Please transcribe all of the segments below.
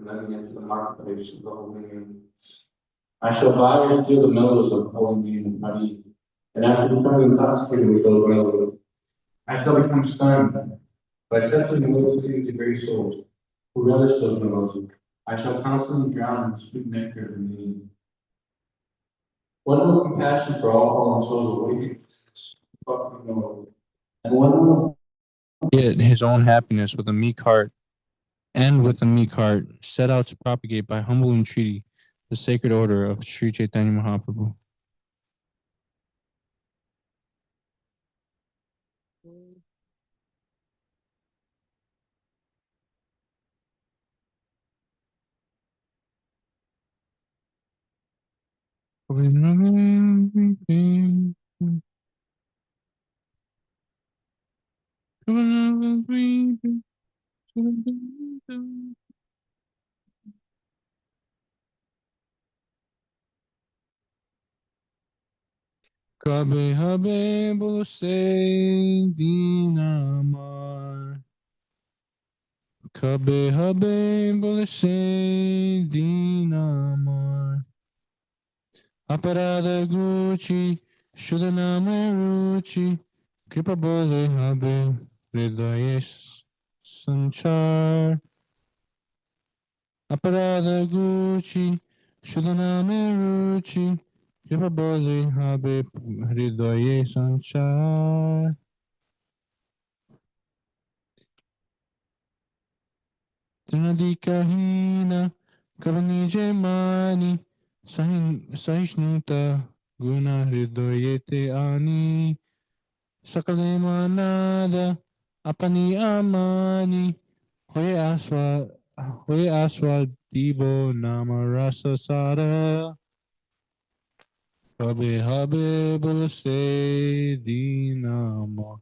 and letting into the marketplace of the holy name. I shall buy and steal the mellows of holy name and honey, and after becoming intoxicated with those mellows, I shall become stunned by touching the multitudes of great souls who relish those mellows. I shall constantly drown in the sweet nectar of the name. One will compassion for all fallen souls awakened fucking mellow, and one will get his own happiness with a meek heart, and with a meek heart set out to propagate by humble entreaty the sacred order of Sri Chaitanya Mahaprabhu. Kabe habe bolse dinamar. Kabe habe bolse dinamar. Aparada Gucci, Shudaname Ruchi, Kripa Bole Habe, Hridayesh Sanchar. Aparada Gucci, Shudaname Ruchi, Kripa Bole Habe, Hridayesh Sanchar. Trinadika Hina, Kavanije Mani, Sahishnunta, Guna Hridoyete Ani. Sakale manada, apani amani, hoye aswa dibo nama rasa sara, habe habe bulse dinamo,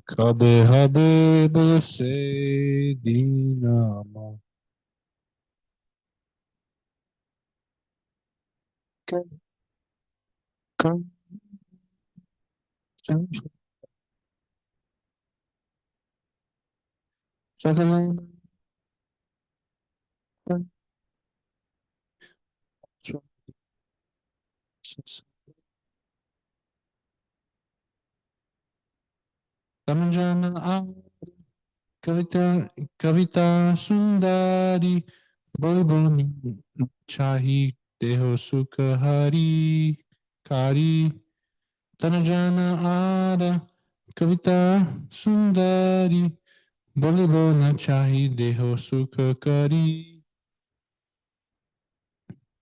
kabe habe bulse dinamo. Sakale Tamanjana Kavita Sundari Boli Boli Chahi Deho Sukhari Kari Tanajana Ada Kavita Sundari Boli Bona Chahi Deho Sukhari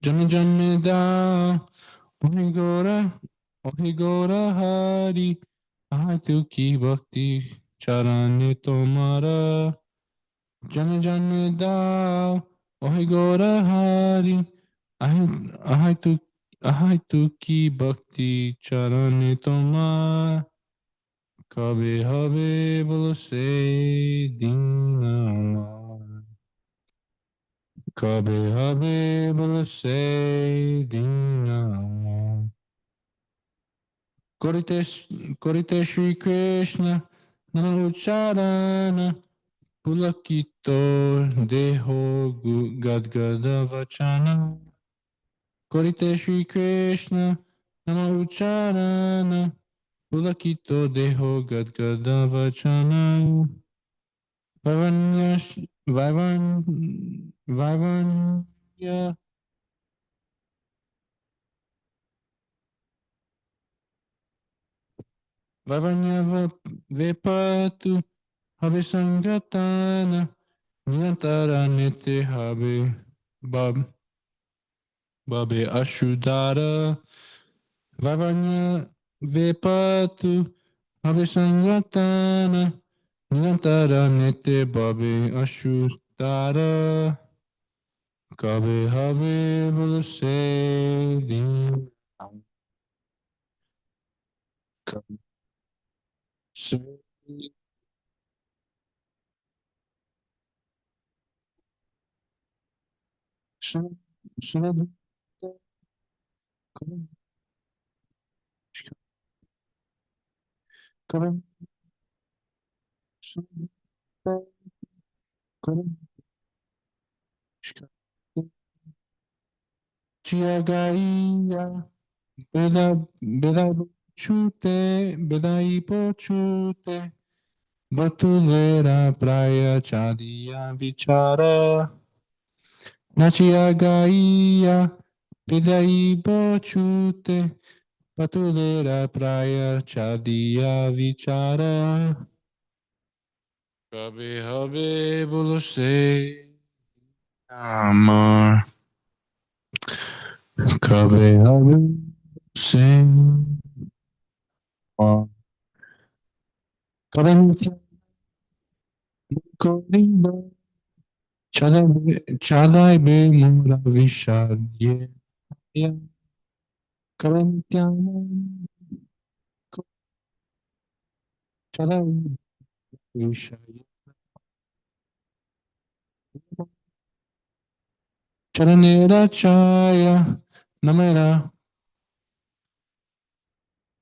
Jami Jami Da Ohigora Hari Ahai Ki Bhakti Charane Tomara Jana Jana Da Ohigora Hari Ahai tu Ahai tu ki bhakti charane tomar kabe habe bolse dinamar kabe habe bolse dinamar Korite Korite Shri Krishna Nana Ucharana Pulakito Deho Gadgada Vachana Korite Shri Krishna Nama Ucharana Pulakito Deho Gadgada Vachana Vaivanya Vaivanya Vaivanya Vepatu Habe Sangatana Niyantara Nite Habe Babe Ashudara Vaivanya Vepatu Habe Sangatana Niyantara Nite Babe Ashudara Kabe Habe Bulse Din Chiagaia, Belai Pochute, Batulera Praia Chadia Vichara, Nachiagaia, Belai Pochute, Batulera Praia Chadia Vichara, Kabe Habe Bulose, Amar, Kabe Habe Bulose, Kabe Corrido, Chalai be mura vishalie, Corinthians, Chalai vishalie, Charanera chaya, Namera,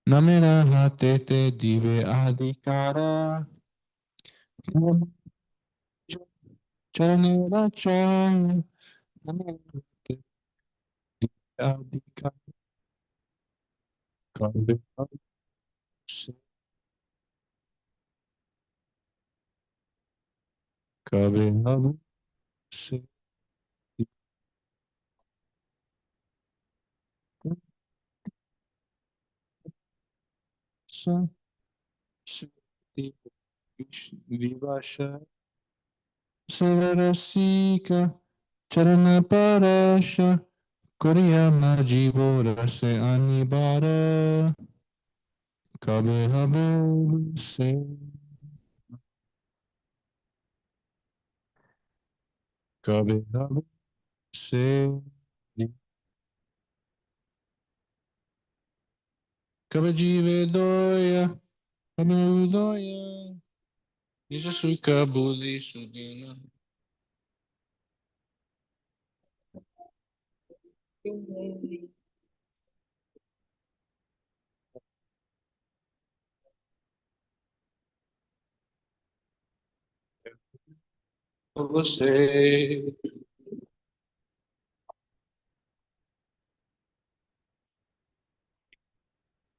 Namera hatete dive adikara, Charanera chaya, Namera hatete dive adikara, Kabe habuse, Kabe habuse, Sa, Vivasha, Savarasika, Charana Parasha, Koriyama Jivo Rase Anibara, Kabe Habe Se, Kabe Habe Se, Kabe Jive Doya, Kabe Udoya, Jesus Kabuli Sudina. Você,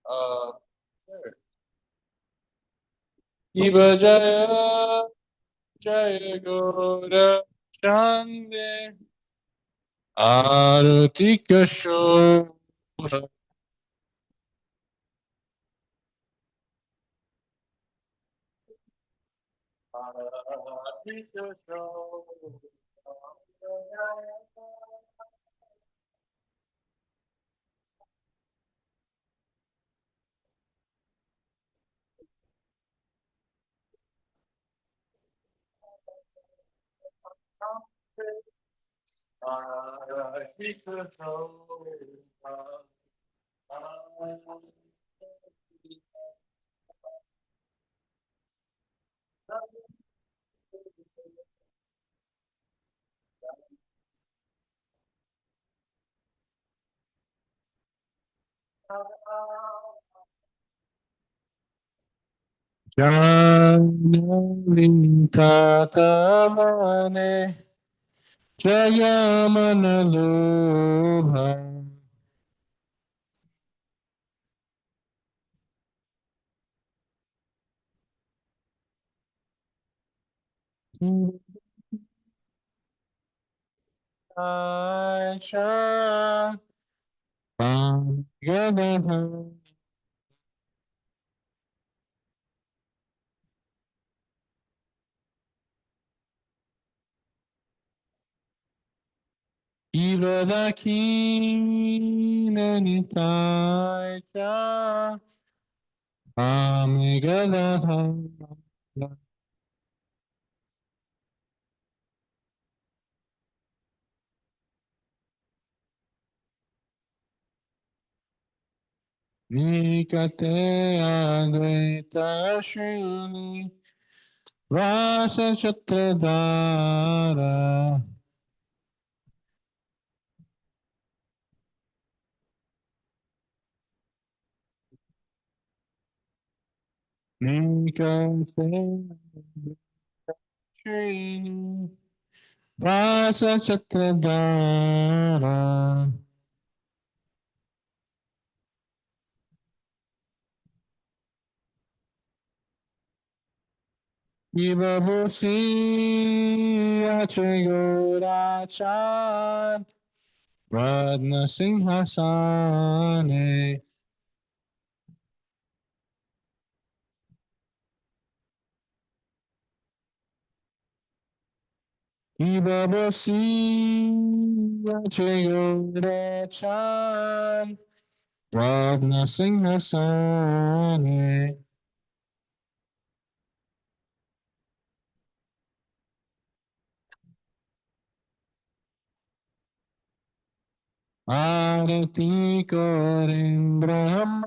ah, Iba Jaya, Jaya Gora, Chande, Aratika Shora, Aratika Shora. Aratika Shora. Janalintataane Jayamanalobha Aicha Pangadaha Ibadaki Nanitaicha Pangadaha Nikate Advaita Shrini Rasa Chatradara Nikate Shrini Rasa Chatradara Ibabusi Atrayurachan Radna Singhasane Ibabusi Atrayurachan Radna Singhasane Arati Karim Brahma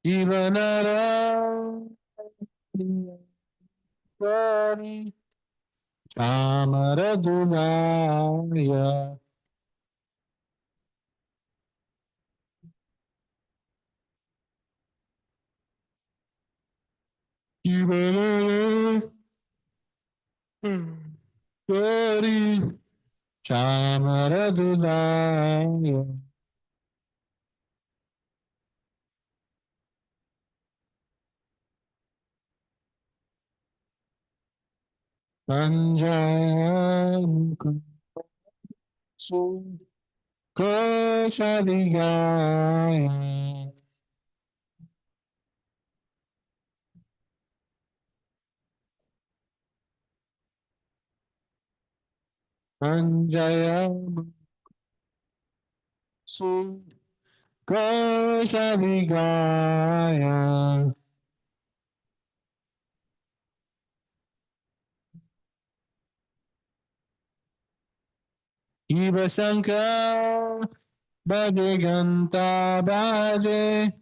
Ivanara Amaradunaya Ivanara Gori Chamaradunaya Panjam Su Koshadigaya Panjayam Su Koshadigaya Ivasanka Bhagiganta Bhaje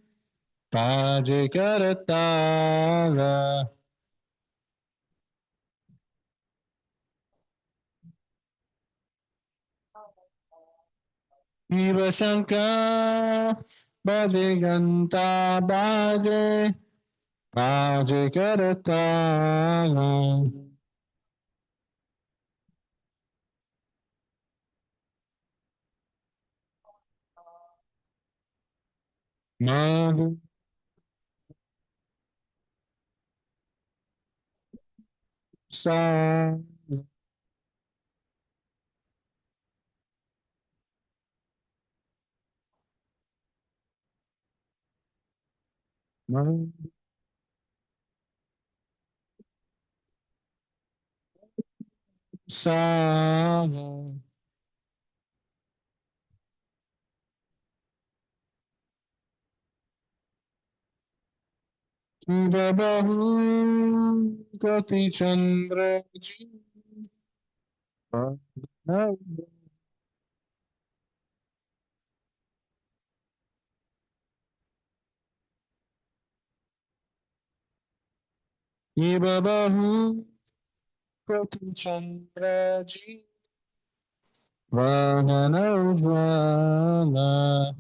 Bhaje Karatala Ivasanka Bhagiganta Bhaje Bhaje Karatala Madhu Sa Madhu Sa Babahu Koti Chandra Babahu Koti Chandra Vahana Ujvala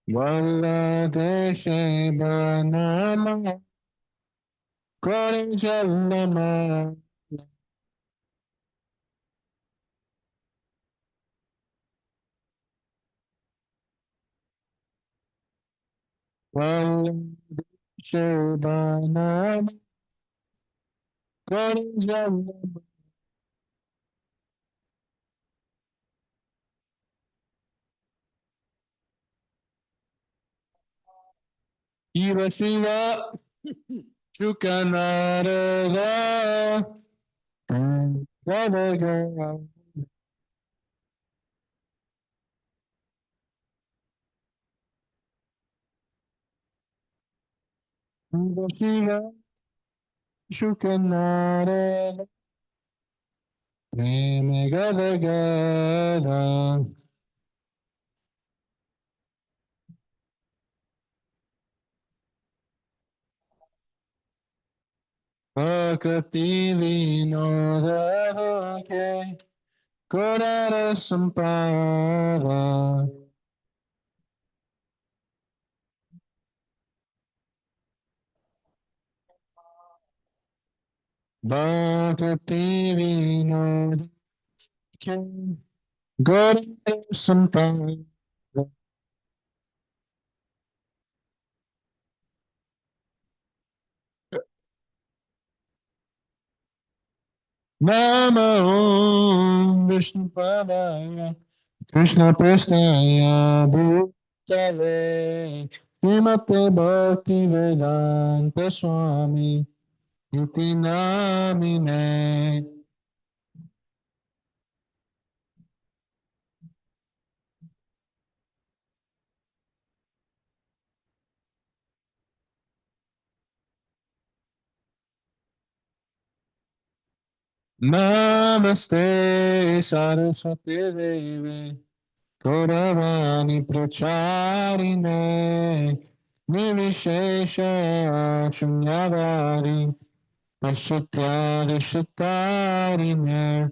Vala Deshe Banama Kori Jalama Vala Deshe Banama Kori Jalama Iva Shiva Chukanarada Gadaga Iva Shiva Chukanarada Prema Gadaga Bhakti Vinodha Ke Kodara Sampada Bhakti Vinodha Ke Kodara Sampada Namo Vishnu Padaya Krishna Prasthaya Bhutale Srimate Bhakti Vedanta Swami Iti Namine Namaste Saraswati Devi Gauravani Pracharine Nirvishesha Shunyavadi Pashutyadi Shutarine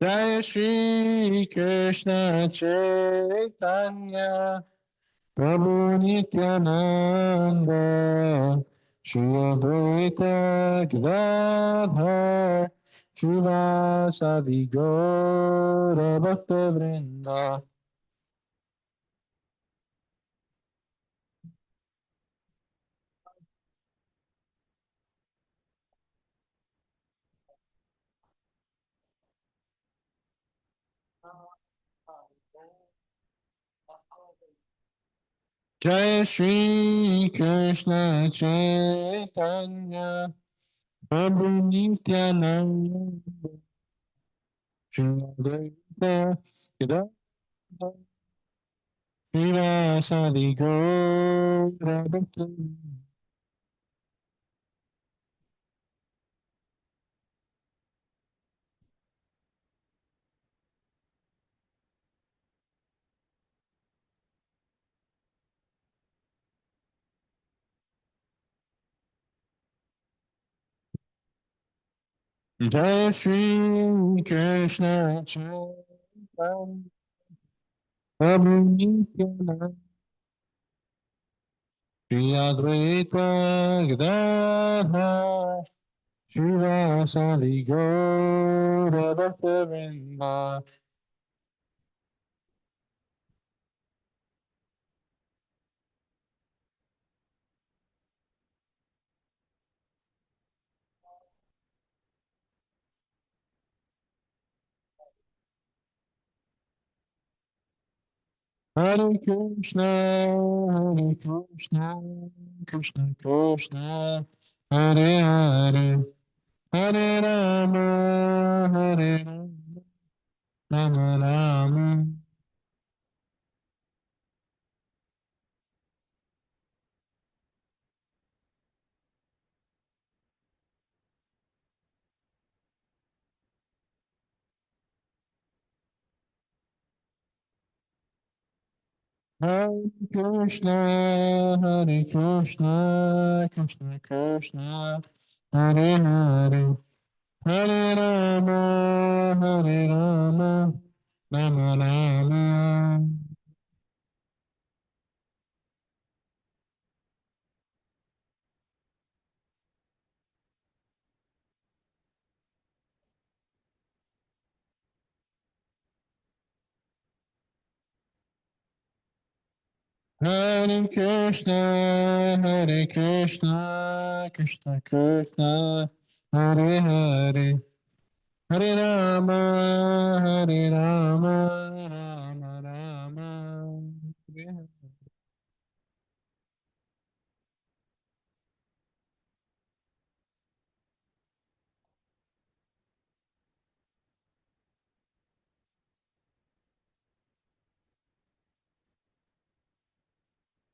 Jai Shri Krishna Chaitanya Prabhu Nityananda Shri Advaita Gadadhar Srivasadi Gaura Bhakta Vrinda Jai Shri Krishna Chaitanya Prabhu Nityananda Shri Advaita Gadadhar Srivasadi Gaura Bhakta Jai Shri Krishna Chaitanya Prabhu Nityananda Shri Advaita Gadadhar Srivasadi Gaura Bhakta Vrinda Hare Krishna, Hare Krishna, Krishna Krishna, Hare Hare, Hare Rama, Hare Rama, Rama Rama. Hare Krishna, Hare Krishna, Krishna Krishna, Hare Hare, Hare Rama, Hare Rama, Rama Rama. Hare Krishna, Hare Krishna, Krishna Krishna, Hare Hare, Hare Rama, Hare Rama, Rama Rama.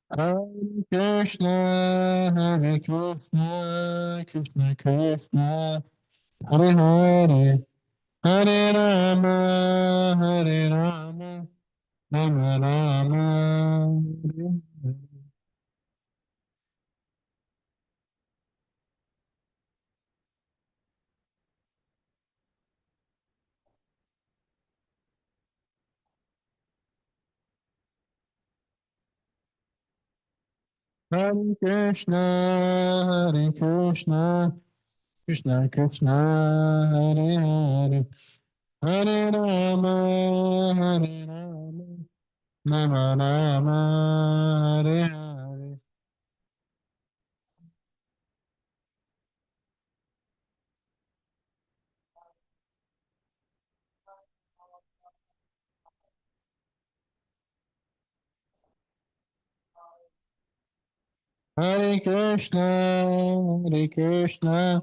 Hare Krishna, Hare Krishna, Krishna Krishna, Hare Hare, Hare Rama, Hare Rama, Rama Rama, Hare Krishna, Hare Krishna, Krishna Krishna, Hare Hare, Hare Rama, Hare Rama, Rama Rama, Hare Hare. Hare Krishna, Hare Krishna,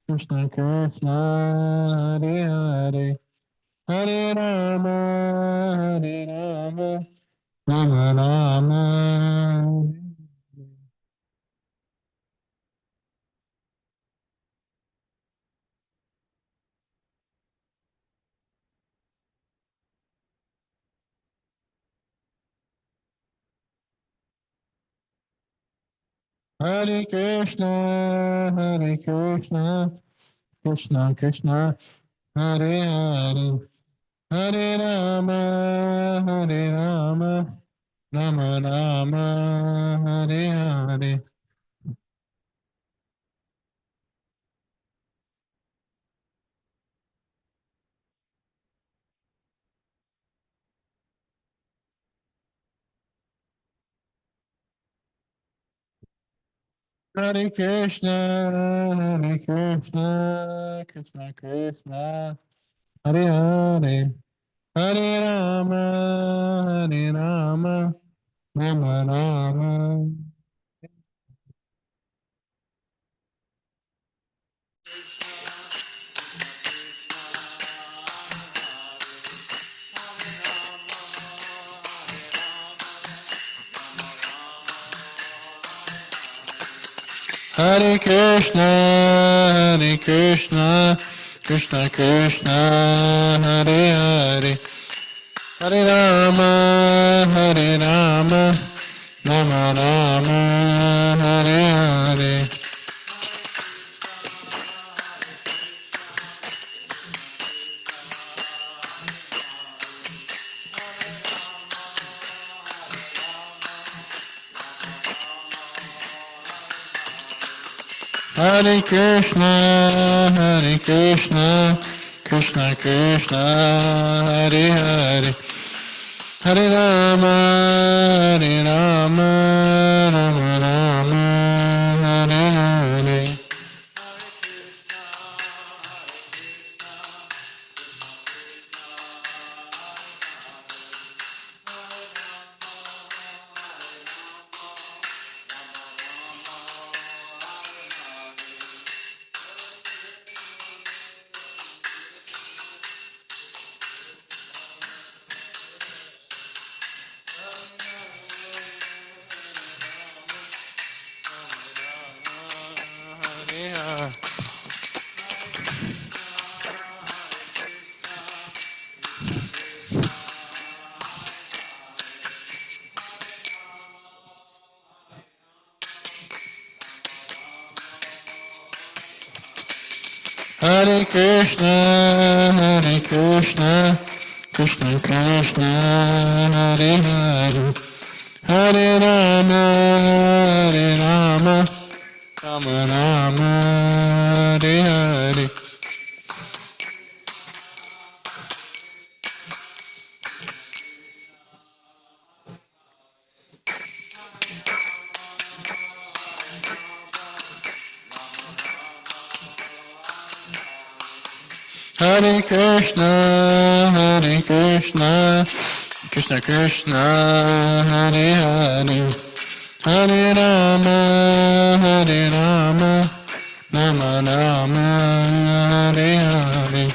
Krishna Krishna, Hare Hare, Hare Rama, Hare Rama, Rama Rama. Hare Krishna, Hare Krishna, Krishna Krishna, Hare Hare, Hare Rama, Hare Rama, Rama Rama, Hare Hare. Hare Krishna, Hare Krishna, Krishna Krishna, Hare Hare, Hare Rama, Hare Rama, Rama Rama. Hare Krishna, Hare Krishna, Krishna Krishna, Hare Hare, Hare Rama, Hare Rama, Rama Rama, Hare Hare. Hare Krishna, Hare Krishna, Krishna Krishna, Hare Hare, Hare Rama, Hare Rama, Rama Rama, Hare Hare. Hare Krishna, Hare Krishna, Krishna Krishna, Hare Hare, Hare Rama, Hare Rama, Rama Rama, Hare Hare. Hare Krishna, Hare Krishna, Krishna Krishna, Hare Hare, Hare Rama, Hare Rama, Rama Rama, Hare Hare.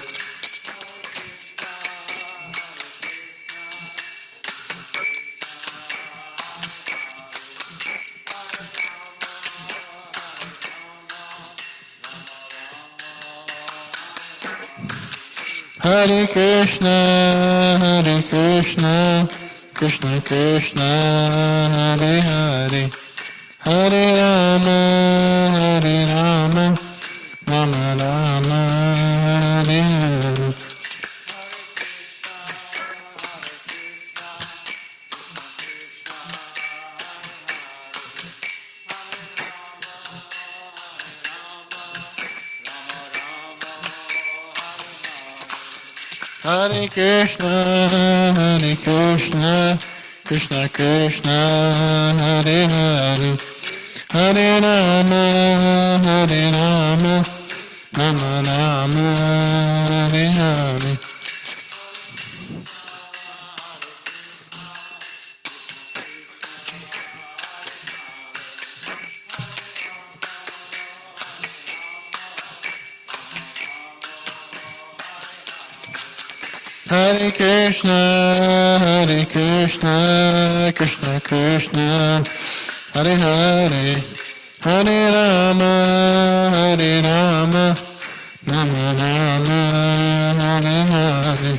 Hare Krishna, Krishna Krishna, Hare Hare, Hare Rama, Rama Rama, Hare Hare. Hare Krishna, Krishna Krishna, Hare Hare, Hare Rama, Rama Rama, Hare Hare. Hare Krishna, Krishna Krishna, Hare Hare, Hare Rama, Rama Rama, Hare Hare.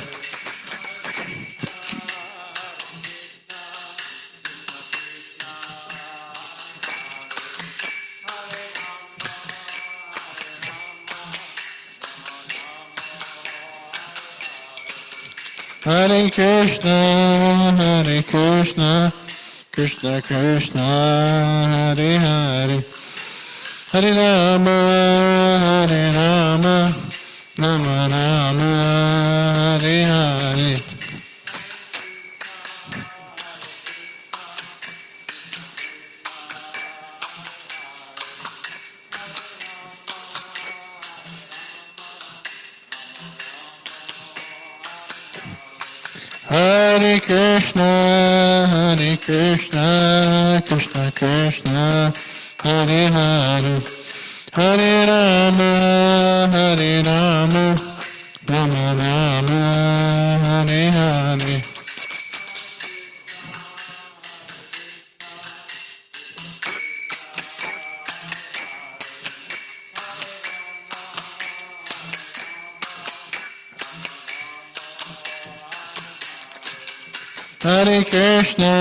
Hare Krishna, Krishna Krishna, Hare Hare, Hare Rama, Rama Rama, Hare Hare. Hare Krishna, Krishna Krishna, Hare Hare, Hare Rama, Rama Rama, Hare Hare. Hare Krishna,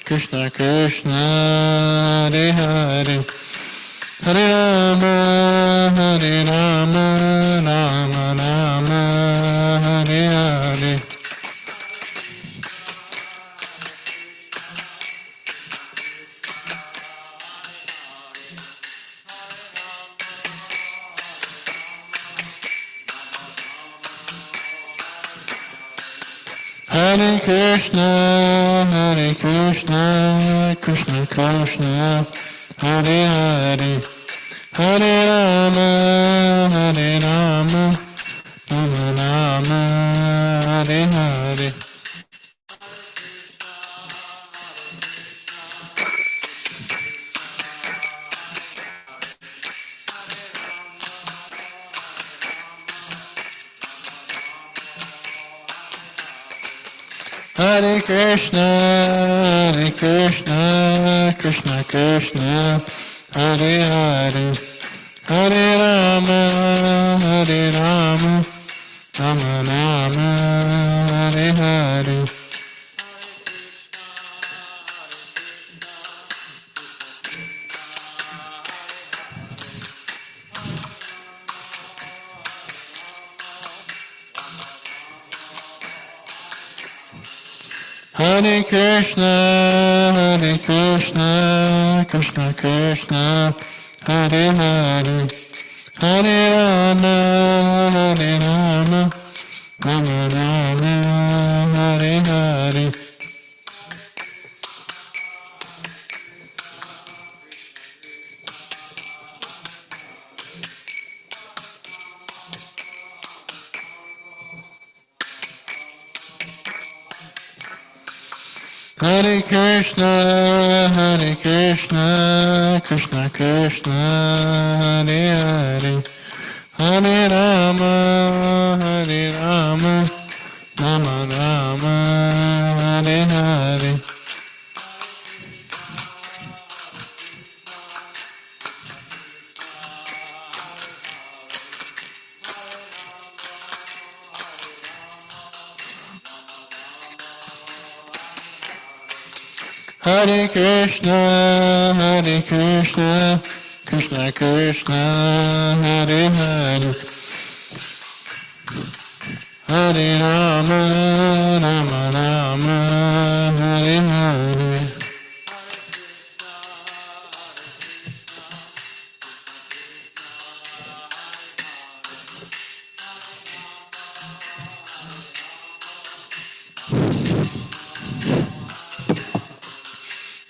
Krishna Krishna, Hare Hare, Hare Rama, Rama Rama, Hare Hare. Hare Krishna, Krishna Krishna, Hare Hare, Hare Rama, Rama Rama, Hare Hare. Hare Krishna, Krishna Krishna, Hare Hare, Hare Rama, Rama Rama, Hare Hare. Hare Krishna, Krishna Krishna, Hare Hare, Hare Rama, Rama Rama, Hare Hare. Hare Krishna, Krishna Krishna, Hare Hare, Hare Rama, Rama Rama, Hare Hare. Hare Krishna, Krishna Krishna, Hare Hare, Hare Rama, Rama Rama, Hare Hare.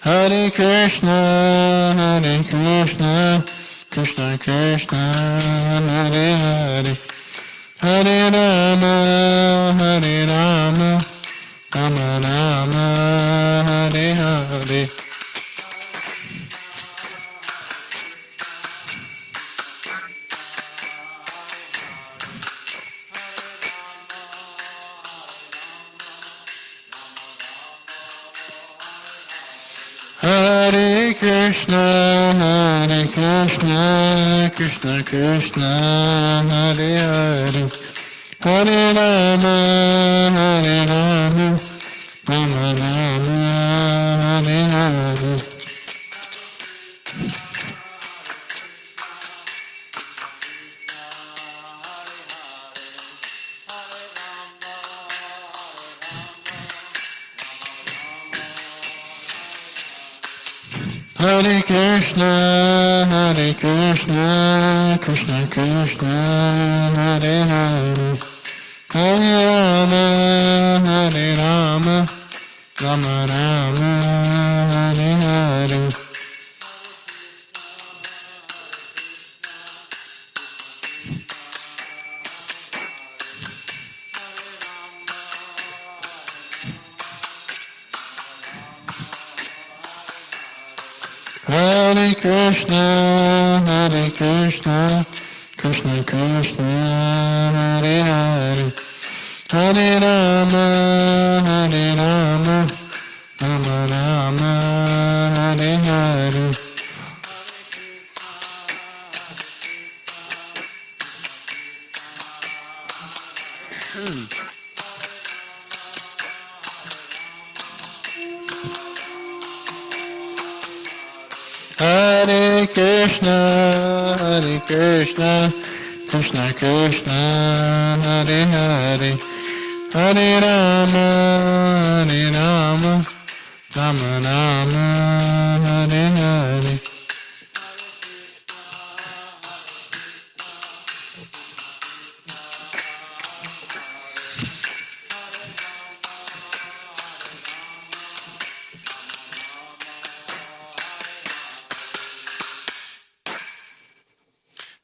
Hare Krishna, Krishna Krishna, Hare Hare, Hare Rama, Rama Rama, Hare Hare. Hare Krishna, Krishna Krishna, Hare Hare, Hare Rama, Rama Rama, Hare Hare. Hare Krishna, Krishna Krishna, Hare Hare, Hare Rama, Rama Rama, Hare Hare. Hare Krishna, Krishna Krishna, Hare Hare, Hare Rama, Rama Rama, Hare Hare. Hare Krishna, Krishna Krishna, Hare Hare, Hare Rama, Rama Rama, Hare Hare.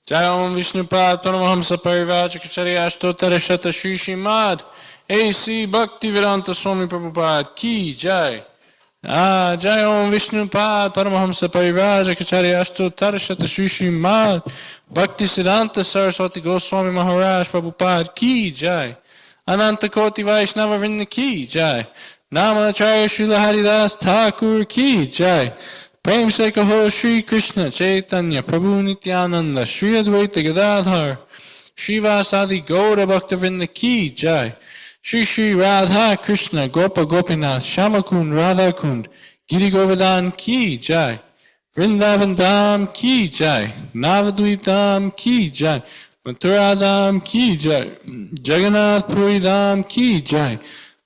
Jai Om Vishnupad Paramahamsa Parivajacharya Ashtotara Shata Shri Srimad A.C. Bhaktivedanta Swami Prabhupada Ki Jai. Jai Om Vishnupad Paramahamsa Parivajacharya Ashtotara Shata Shri Srimad Bhaktisiddhanta Saraswati Goswami Maharaj Prabhupada Ki Jai. Ananta Koti Vaishnava Vrinda Ki Jai. Namacharya Srila Haridas Thakur Ki Jai. Prem se kaho Shri Krishna Chaitanya Prabhu Nityananda Shri Advaita Gadadhar Srivasadi Gaura Bhaktivinoda Ki Jai. Shri Shri Radha Krishna Gopa Gopinath Shamakund Radha Kund Giri Govardhan Ki Jai. Vrindavan Dham Ki Jai. Navadvip Dham Ki Jai. Mathura Dham Ki Jai. Jagannath Puri Dham Ki Jai.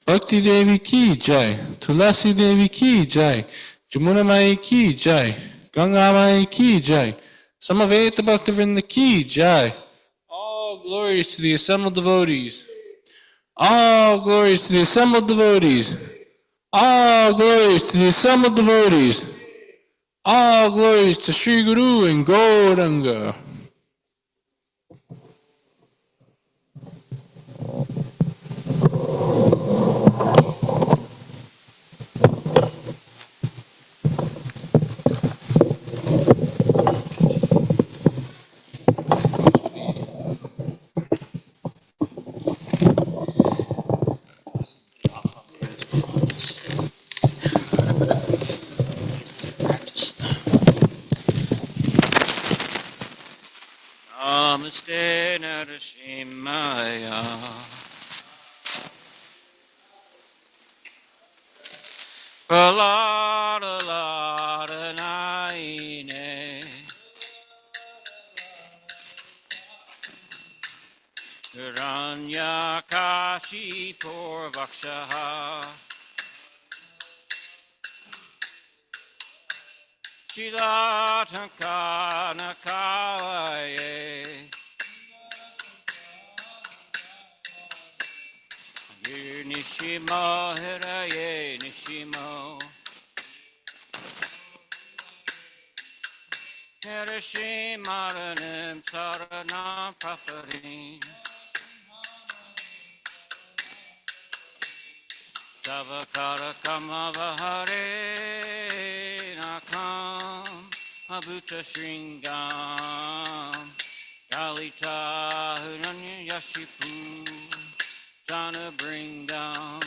Bhakti Devi Ki Jai. Tulasi Devi Ki Jai. Jamuna Mai Ki Jai, Ganga Mai Ki Jai, Samaveta Bhaktivinoda Ki Jai. All glories to the assembled devotees. All glories to the assembled devotees. All glories to the assembled devotees. All glories to Sri Guru and Gauranga. Namaste Narasimhaya. Prahlad Hiranyakashi Purvakshaha Chilatankanakaye Nishimo Hiraye Nishimo Hirashimaranim Saranam Praparim Savakara Kamavahare Nakam Abuta Shringam Kalita Hunanya Yashipu Dana Bringam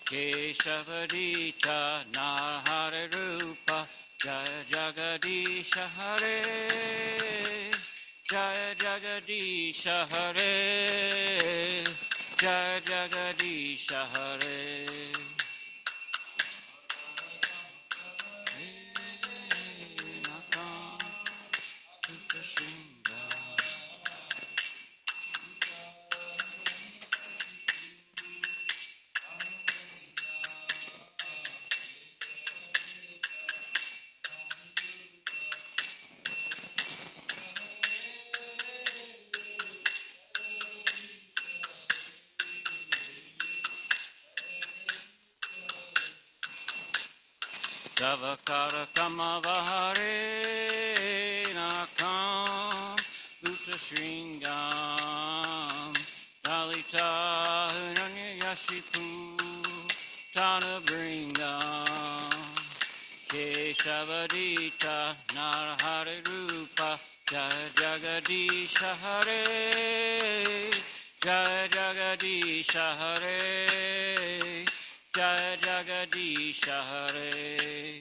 Keshavadita Nahare Rupa Jaya Jagadisha Hare Jaya Jagadisha Hare Jaya Jagadisha Hare Savakara Kamavahare Nakam Bhuta Shringam Dalita Hunanya Yashipu Tana Bringam Keshavadita Narahare Rupa Jaya Jagadisha Hare Jaya Jagadisha Hare Jaya Jagadisha Hare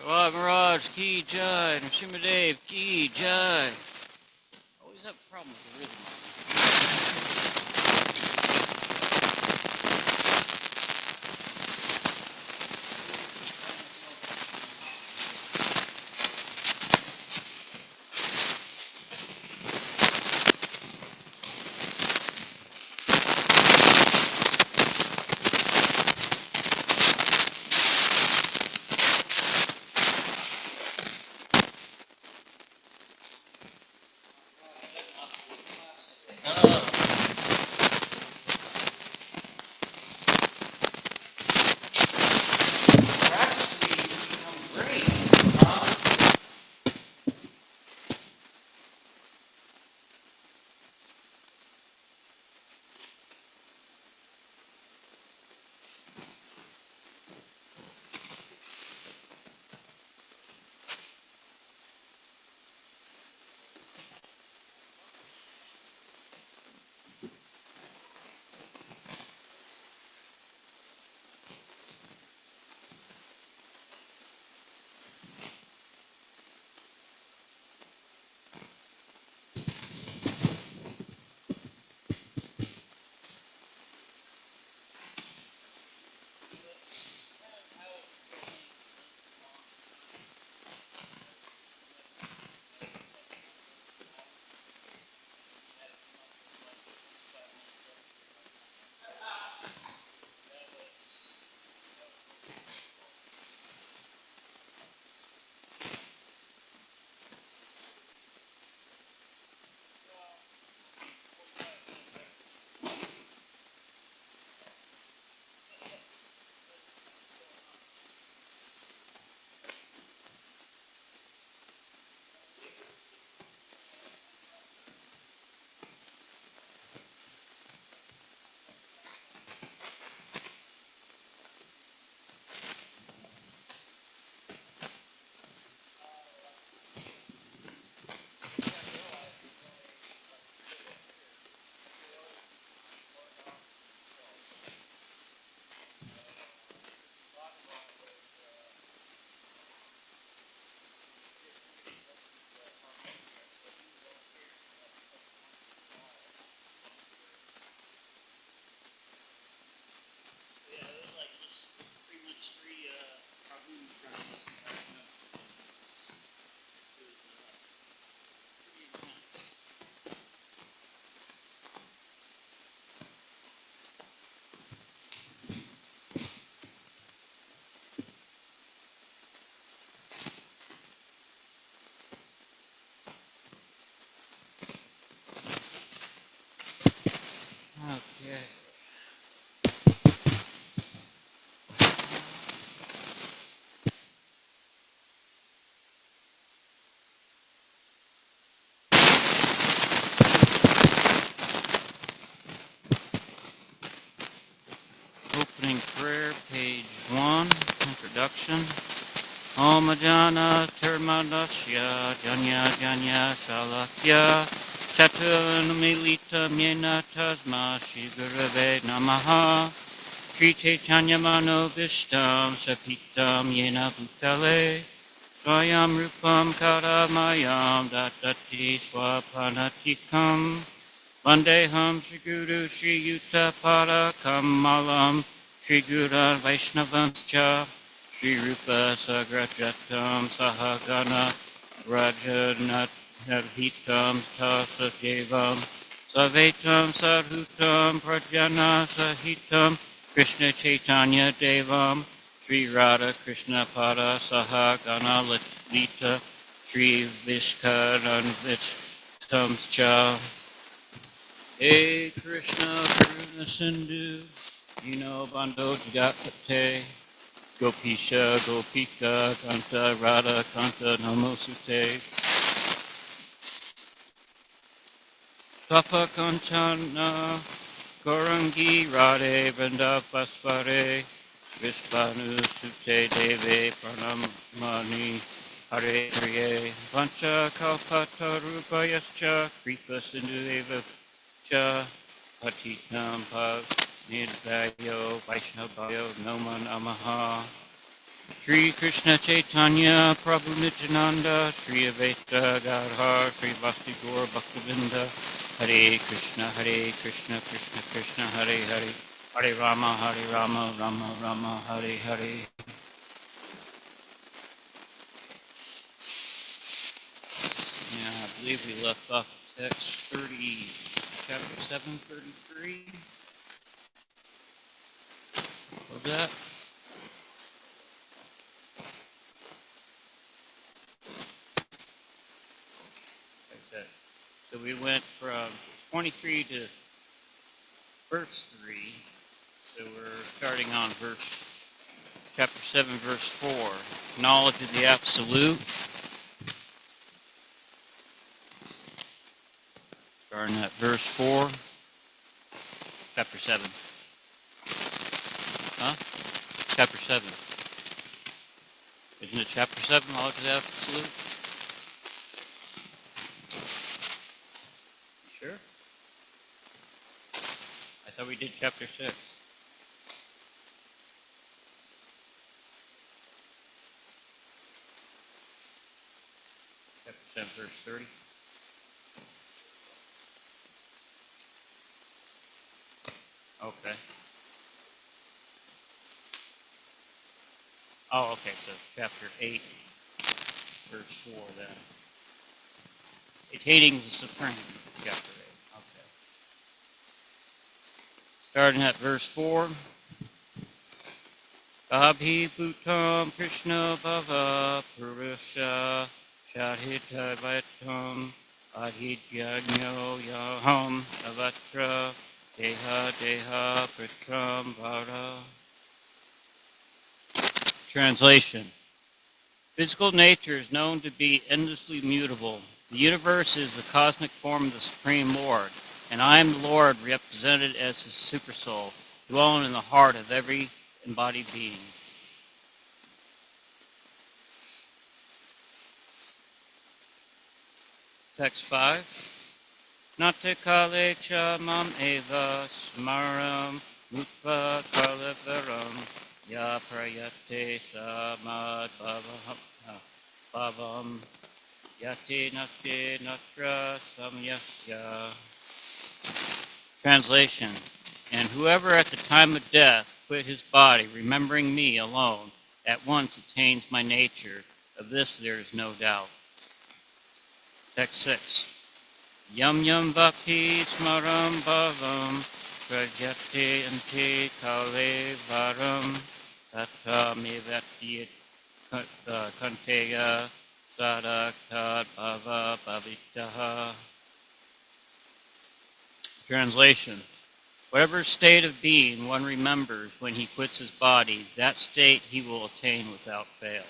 Maharaj Ki Jai, Nrsimhadev Ki Jai. Always have a problem with the rhythm. Tasya Janya Janya Salakya Chaturmilita Myena Tasma Shri Gurave Namaha Shri Chaitanya Mano Vishtam Sapitam Yena Bhutale Swayam Rupam Karamayam Datati Swapanatikam Vandeham Shri Guru Shri Yuta Pada Kamalam Shri Guru Vaishnavanscha Shri Rupa Sagrajatam Sahagana Rajanat Narhitam Tasadevam Savetam Sarhutam Prajana Sahitam Krishna Chaitanya Devam Shri Radha Krishna Pada Sahagana Lita Shri Vishkaranvitam Cha Hey Krishna Karuna Sindhu Dino Bando Jagapate Gopisha Gopika Kanta Radha Kanta Namosute Tapa Kanchana Gorangi Radhe Vranda Paspare Vishpanu Sute Deve Pranamani Hare Kriye Vancha Kalpata Rupayascha Kripa Sindhu Eva Cha Patitam Pav Nidvayo Vaishnavayo Noman Amaha Shri Krishna Chaitanya Prabhu Nityananda Shri Advaita Gadhar Shri Vasti Gaur Bhaktivinda Hare Krishna Krishna Krishna Hare Hare Hare Rama Rama Rama Hare Hare. Yeah, I believe we left off text 30, chapter 733. What was that? So we went from 23 to verse 3. So we're starting on chapter 7, verse 4. Knowledge of the Absolute. Starting at verse 4. Chapter 7. Huh? Chapter 7. Isn't it chapter 7, Knowledge of the Absolute? Sure? I thought we did chapter 6. Chapter 7, verse 30. Okay. Oh, okay, so chapter 8, verse 4 then. Attaining the Supreme, chapter 8. Okay. Starting at verse 4. Abhibhutam Krishna Bhava Purusha Shadhita Vaitam Adhidyagno Yaham Avatra Deha Pritram Vara. Translation. Physical nature is known to be endlessly mutable. The universe is the cosmic form of the Supreme Lord, and I am the Lord represented as his supersoul, dwelling in the heart of every embodied being. Text 5. Nate kale cha mam eva smaram mutva kalevaram ya prayate samad bhavam yate nate natra samyasya. Translation. And whoever at the time of death quit his body, remembering me alone, at once attains my nature. Of this there is no doubt. Text 6. Yam yam bhakti smaram bhavam prajate ante kale varam tata me vati kanteya sadaktat bhava bhavitaha. Translation. Whatever state of being one remembers when he quits his body, that state he will attain without fail.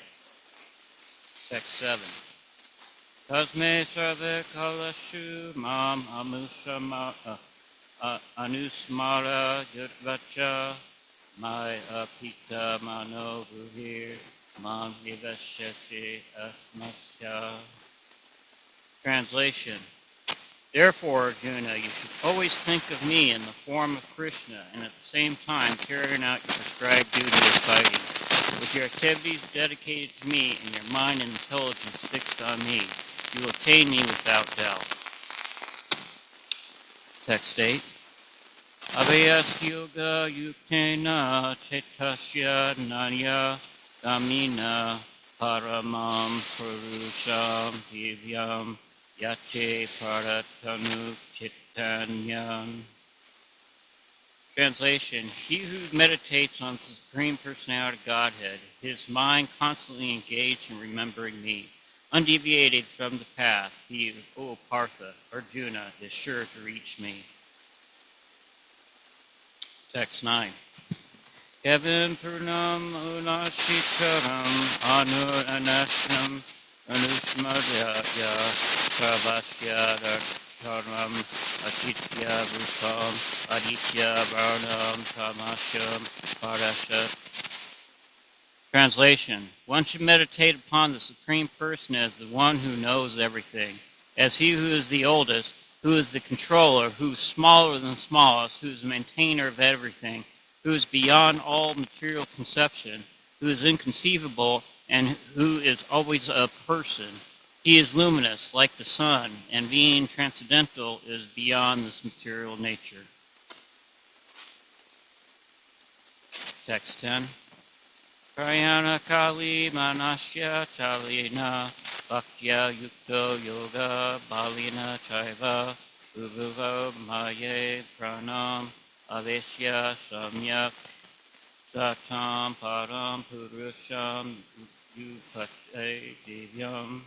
Text 7. Tasme sarve kalashu mam anusmara yudvacha my apita mano buhir mam vivashati asmasya. Translation. Therefore, Arjuna, you should always think of me in the form of Krishna and at the same time carrying out your prescribed duty of fighting. With your activities dedicated to me and your mind and intelligence fixed on me, you will attain me without doubt. Text 8. Abhyas yoga yuktena chetasya nanya damina paramam purusham divyam yate paratanu chitanyan. Translation. He who meditates on the Supreme Personality of Godhead, his mind constantly engaged in remembering me, undeviated from the path, he, O Partha, Arjuna, is sure to reach me. Text 9. Kevin Purnam Unashikaram Anur Anashnam Anushmadya Pravasya Dharmam Aditya Bhutam Aditya Varnam Tamasham Parashat. Translation. One should meditate upon the Supreme Person as the one who knows everything, as he who is the oldest, who is the controller, who is smaller than the smallest, who is the maintainer of everything, who is beyond all material conception, who is inconceivable, and who is always a person. He is luminous, like the sun, and being transcendental is beyond this material nature. Text 10. Prayana Kali Manasya Chalina Bhaktya Yukto Yoga Balina Chaiva Uvuva Maye Pranam Avesya Samyak Satam Param Purusham Upate Divyam.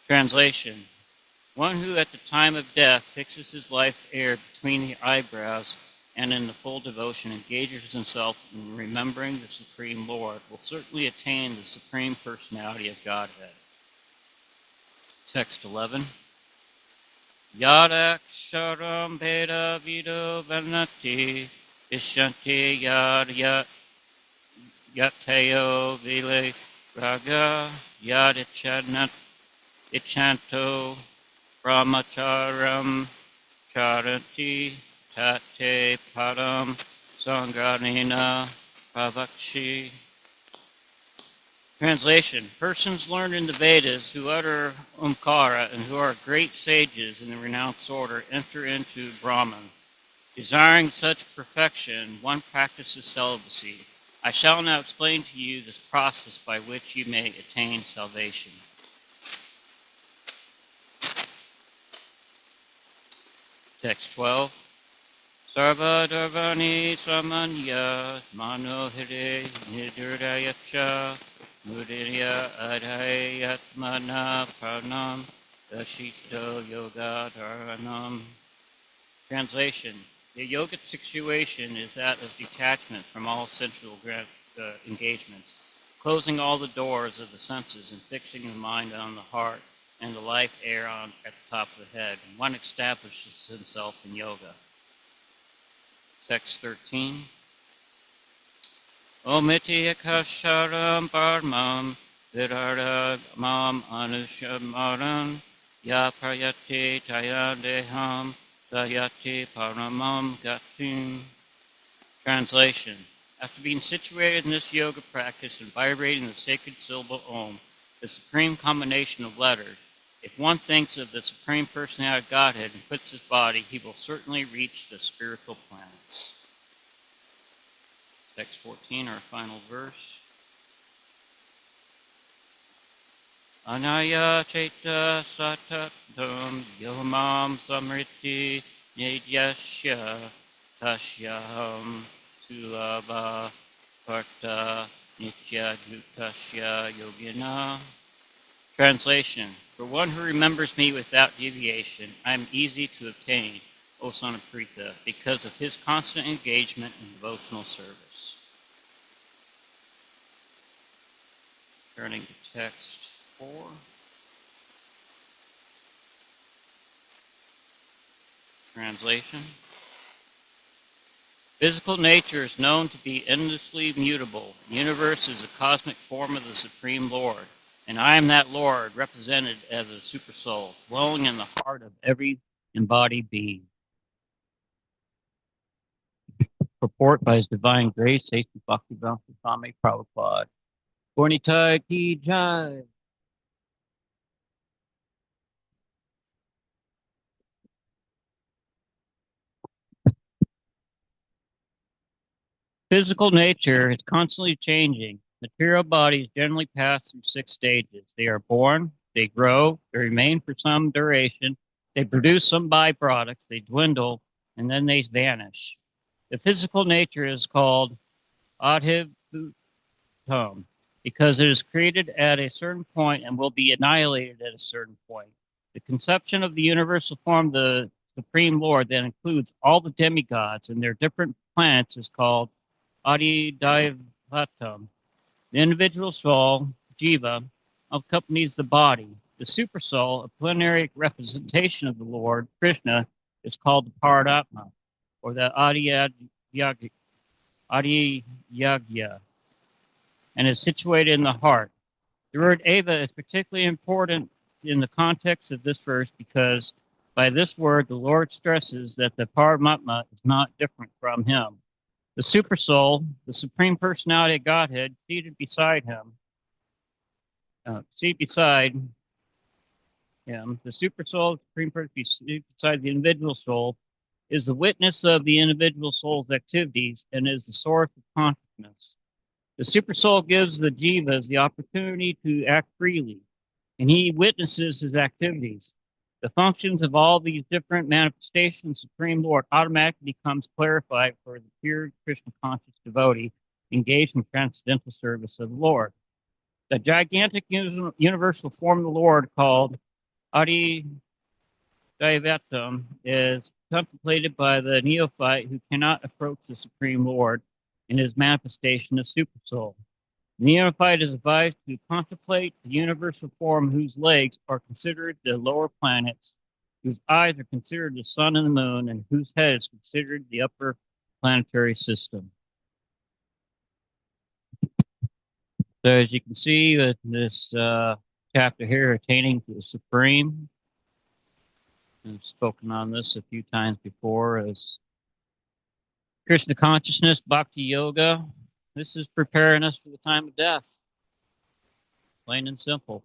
Translation. One who at the time of death fixes his life air between the eyebrows and in the full devotion engages himself in remembering the Supreme Lord will certainly attain the Supreme Personality of Godhead. Text 11. Yadaksharam Veda Vido Vanati Ishanti Yad Yateo Vile Raga Yad Ichanto Brahmacharam Charanti Tate Padam Sanganina Pravakshi. Translation. Persons learned in the Vedas who utter Omkara and who are great sages in the renounced order enter into Brahman. Desiring such perfection, one practices celibacy. I shall now explain to you this process by which you may attain salvation. Text 12. Sarva Dharvani Samanya Manohire Nidurdayaksha Mudiriya Adhayatmana Pranam Dashito Yoga Dharanam. Translation. The yogic situation is that of detachment from all sensual engagements, closing all the doors of the senses and fixing the mind on the heart and the life air on at the top of the head. And one establishes himself in yoga. Text 13. Omiti akasharam parmam virara mam anushamaram ya prayati tayadeham sayati paramam gatim. Translation. After being situated in this yoga practice and vibrating the sacred syllable Om, the supreme combination of letters, if one thinks of the Supreme Personality of Godhead and quits his body, he will certainly reach the spiritual planets. Text 14, our final verse. Anaya Chaita Satatam Yomam Samriti Nidyasya Tashyaham Sulabha Parta Nitya Jutasya Yogina. Translation. For one who remembers me without deviation, I am easy to obtain, O son of Pritha, because of his constant engagement in devotional service. Turning to text 4. Translation. Physical nature is known to be endlessly mutable. The universe is a cosmic form of the Supreme Lord, and I am that Lord, represented as a supersoul, dwelling in the heart of every embodied being. Purport by His Divine Grace, A.C. Bhaktivedanta Swami Prabhupada. Gornitai Ki Jai. Physical nature is constantly changing. Material bodies generally pass through 6 stages. They are born, they grow, they remain for some duration, they produce some byproducts, they dwindle, and then they vanish. The physical nature is called adhibhutam because it is created at a certain point and will be annihilated at a certain point. The conception of the universal form, the Supreme Lord, that includes all the demigods and their different planets, is called Adidaivatam. The individual soul, Jiva, accompanies the body. The supersoul, a plenary representation of the Lord, Krishna, is called the Paradatma, or the Adiyagya, and is situated in the heart. The word Eva is particularly important in the context of this verse because by this word the Lord stresses that the Paramatma is not different from him. The Supersoul, the Supreme Personality of Godhead, seated beside him, the Supersoul, Supreme Person, seated beside the individual soul, is the witness of the individual soul's activities and is the source of consciousness. The Supersoul gives the Jivas the opportunity to act freely, and he witnesses his activities. The functions of all these different manifestations of Supreme Lord automatically becomes clarified for the pure Krishna conscious devotee engaged in transcendental service of the Lord. The gigantic universal form of the Lord called Adi Daivatam is contemplated by the neophyte who cannot approach the Supreme Lord in his manifestation of Supersoul. The neophyte is advised to contemplate the universal form whose legs are considered the lower planets, whose eyes are considered the sun and the moon, and whose head is considered the upper planetary system. So as you can see with this chapter here, Attaining to the Supreme, I've spoken on this a few times before as Krishna consciousness, bhakti yoga. This is preparing us for the time of death. Plain and simple.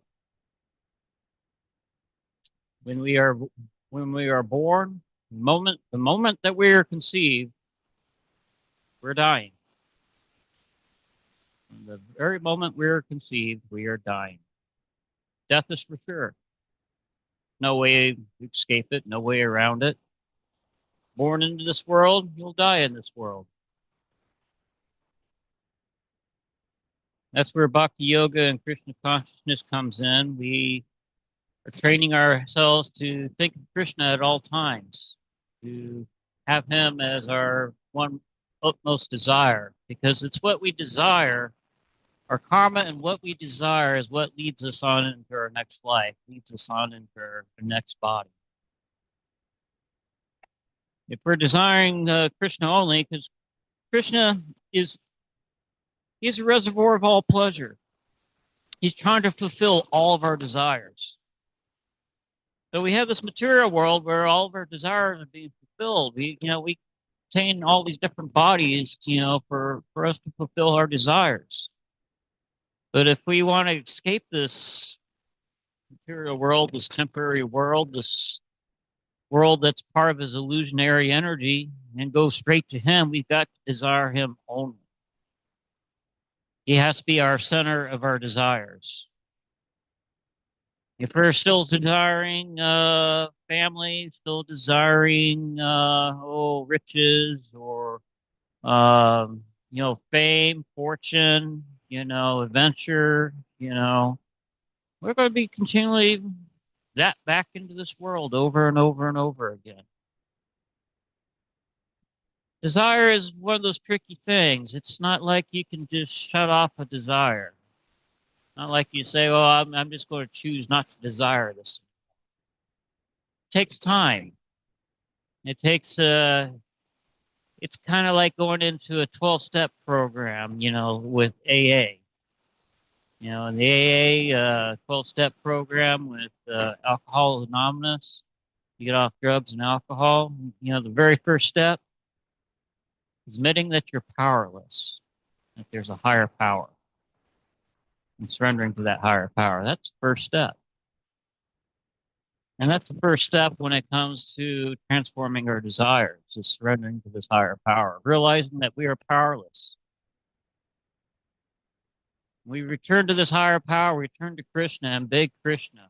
When we are born, the moment that we are conceived, we're dying. From the very moment we are conceived, we are dying. Death is for sure. No way to escape it, no way around it. Born into this world, you'll die in this world. That's where bhakti yoga and Krishna consciousness comes in. We are training ourselves to think of Krishna at all times, to have him as our one utmost desire, because it's what we desire. Our karma and what we desire is what leads us on into our next life, leads us on into our next body. If we're desiring Krishna only, because Krishna he's a reservoir of all pleasure. He's trying to fulfill all of our desires. So we have this material world where all of our desires are being fulfilled. We attain all these different bodies, for us to fulfill our desires. But if we want to escape this material world, this temporary world, this world that's part of his illusionary energy, and go straight to him, we've got to desire him only. He has to be our center of our desires. If we're still desiring family, still desiring riches or fame, fortune, adventure, we're going to be continually that back into this world over and over and over again. Desire is one of those tricky things. It's not like you can just shut off a desire. Not like you say, "Oh, I'm just going to choose not to desire this." It takes time. It takes It's kind of like going into a 12-step program, with AA. In the AA 12-step program with Alcohol Anonymous, you get off drugs and alcohol. The very first step is admitting that you're powerless, that there's a higher power, and surrendering to that higher power. That's the first step. And that's the first step when it comes to transforming our desires, is surrendering to this higher power, realizing that we are powerless. We return to this higher power, we return to Krishna and beg Krishna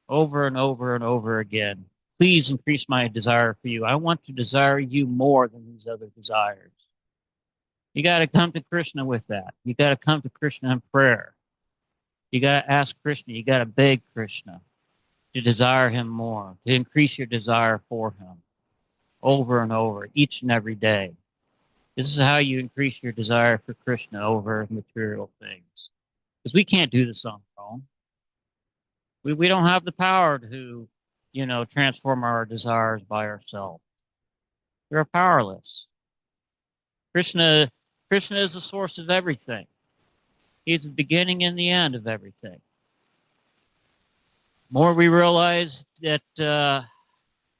over and over and over again. Please increase my desire for you. I want to desire you more than these other desires. You got to come to Krishna with that. You got to come to Krishna in prayer. You got to ask Krishna. You got to beg Krishna to desire him more, to increase your desire for him over and over, each and every day. This is how you increase your desire for Krishna over material things. Because we can't do this on our own. We don't have the power to, transform our desires by ourselves. We're powerless. Krishna is the source of everything. He's the beginning and the end of everything. The more we realize that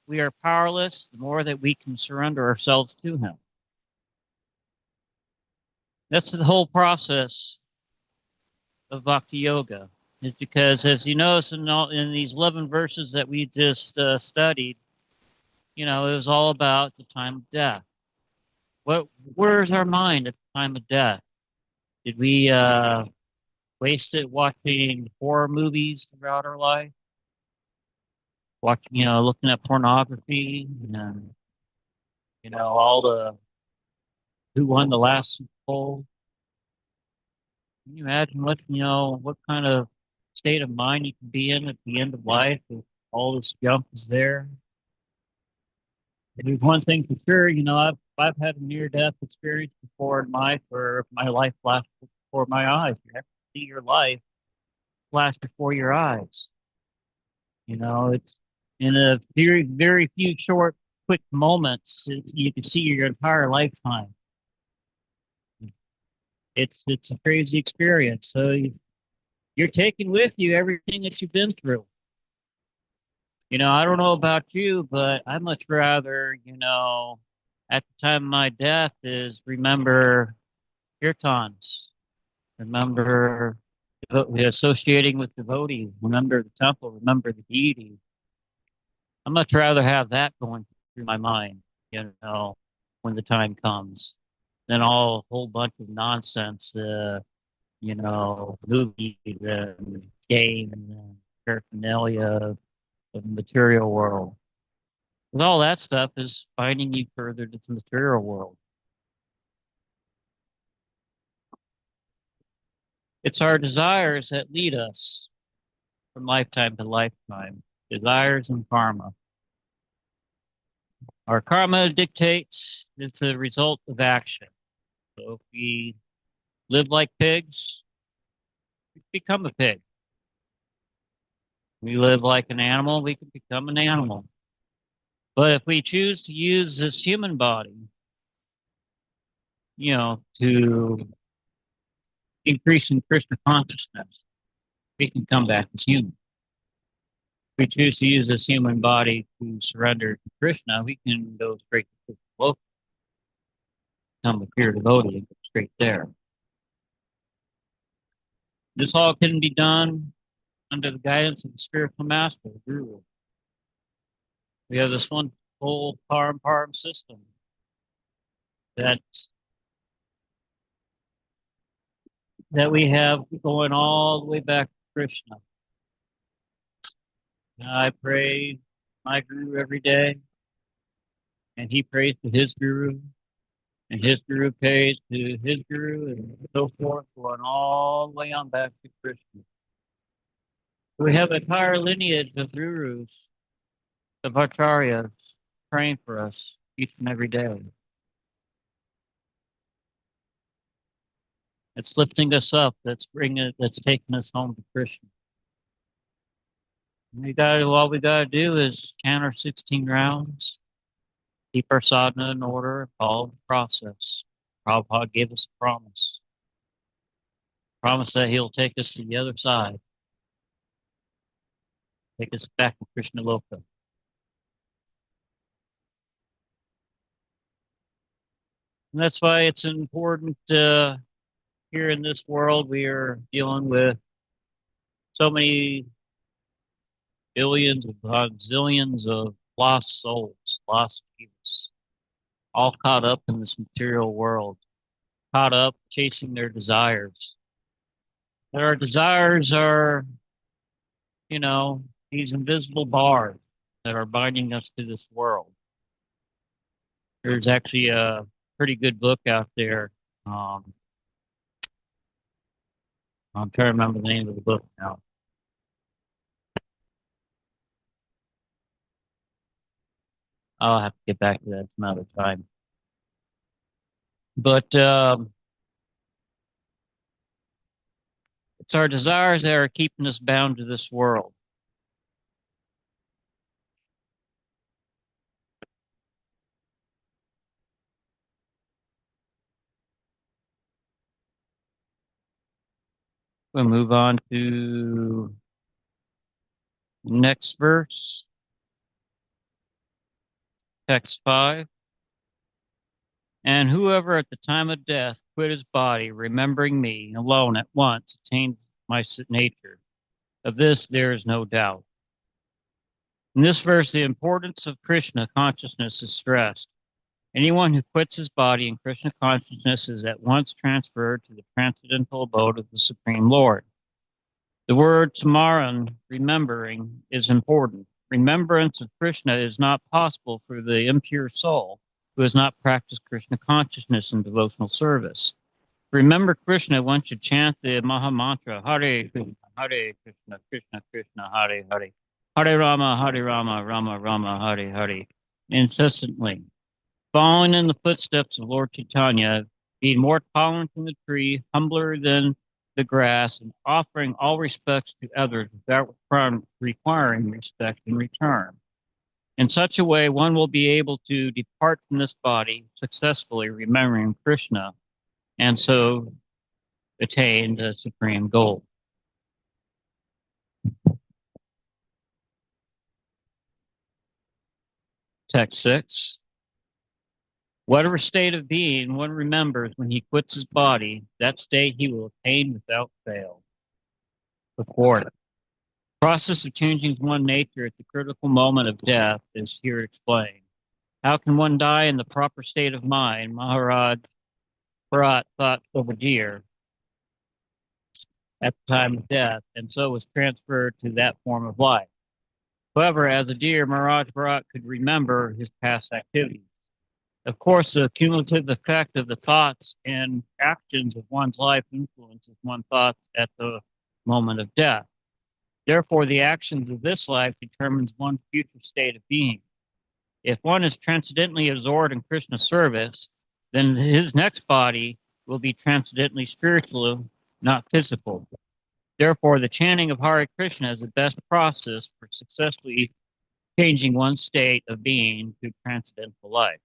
we are powerless, the more that we can surrender ourselves to him. That's the whole process of bhakti yoga. Is because, as you notice in these 11 verses that we just studied, it was all about the time of death. Where's our mind at the time of death? Did we waste it watching horror movies throughout our life? Looking at pornography and, all the who won the last Super Bowl? Can you imagine what kind of state of mind you can be in at the end of life if all this junk is there? There's one thing for sure, I've had a near-death experience before in life where my life flashed before my eyes. You have to see your life flash before your eyes. It's in a very, very few short, quick moments, you can see your entire lifetime. It's a crazy experience. So you're taking with you everything that you've been through. I don't know about you, but I'd much rather, at the time of my death is remember kirtans, remember associating with devotees, remember the temple, remember the deities. I'd much rather have that going through my mind, when the time comes, than a whole bunch of nonsense, movies and games and paraphernalia of the material world. And all that stuff is binding you further to the material world. It's our desires that lead us from lifetime to lifetime. Desires and karma. Our karma dictates is the result of action. So if we live like pigs, we become a pig. We live like an animal, we can become an animal. But if we choose to use this human body, to increase in Krishna consciousness, we can come back as human. If we choose to use this human body to surrender to Krishna, we can go straight to Krishna local, become a pure devotee and go straight there. This all can be done under the guidance of the spiritual master, the guru. We have this one whole param system that we have going all the way back to Krishna. I pray my guru every day, and he prays to his guru, and his guru prays to his guru, and so forth, going all the way on back to Krishna. We have an entire lineage of gurus, of acharyas, praying for us each and every day. It's lifting us up. That's taking us home to Krishna. All we gotta do is chant our 16 rounds, Keep our sadhana in order, follow the process. Prabhupada gave us a promise. Promise that he'll take us to the other side, take us back to Krishna Loka. And that's why it's important here in this world, we are dealing with so many billions, zillions of lost souls, lost peoples, all caught up in this material world, caught up chasing their desires. And our desires are, you know, these invisible bars that are binding us to this world. There's actually a pretty good book out there. I'm trying to remember the name of the book now. I'll have to get back to that some other time. But it's our desires that are keeping us bound to this world. We'll move on to next verse, text 5. And whoever at the time of death quit his body, remembering me alone at once, attains my nature. Of this there is no doubt. In this verse, the importance of Krishna consciousness is stressed. Anyone who quits his body in Krishna consciousness is at once transferred to the transcendental abode of the Supreme Lord. The word smaran, remembering, is important. Remembrance of Krishna is not possible for the impure soul who has not practiced Krishna consciousness in devotional service. To remember Krishna, one should chant the Maha Mantra, Hare Krishna, Krishna Krishna, Hare Hare, Hare Rama, Rama Rama, Hare Hare, incessantly. Following in the footsteps of Lord Chaitanya, being more tolerant than the tree, humbler than the grass, and offering all respects to others without requiring respect in return. In such a way, one will be able to depart from this body successfully, remembering Krishna, and so attain the supreme goal. Text 6. Whatever state of being one remembers when he quits his body, that state he will attain without fail. The fourth. Process of changing one nature at the critical moment of death is here explained. How can one die in the proper state of mind? Maharaj Bharat thought of a deer at the time of death, and so was transferred to that form of life. However, as a deer, Maharaj Bharat could remember his past activities. Of course, the cumulative effect of the thoughts and actions of one's life influences one's thoughts at the moment of death. Therefore, the actions of this life determines one's future state of being. If one is transcendently absorbed in Krishna's service, then his next body will be transcendently spiritual, not physical. Therefore, the chanting of Hare Krishna is the best process for successfully changing one's state of being to transcendental life.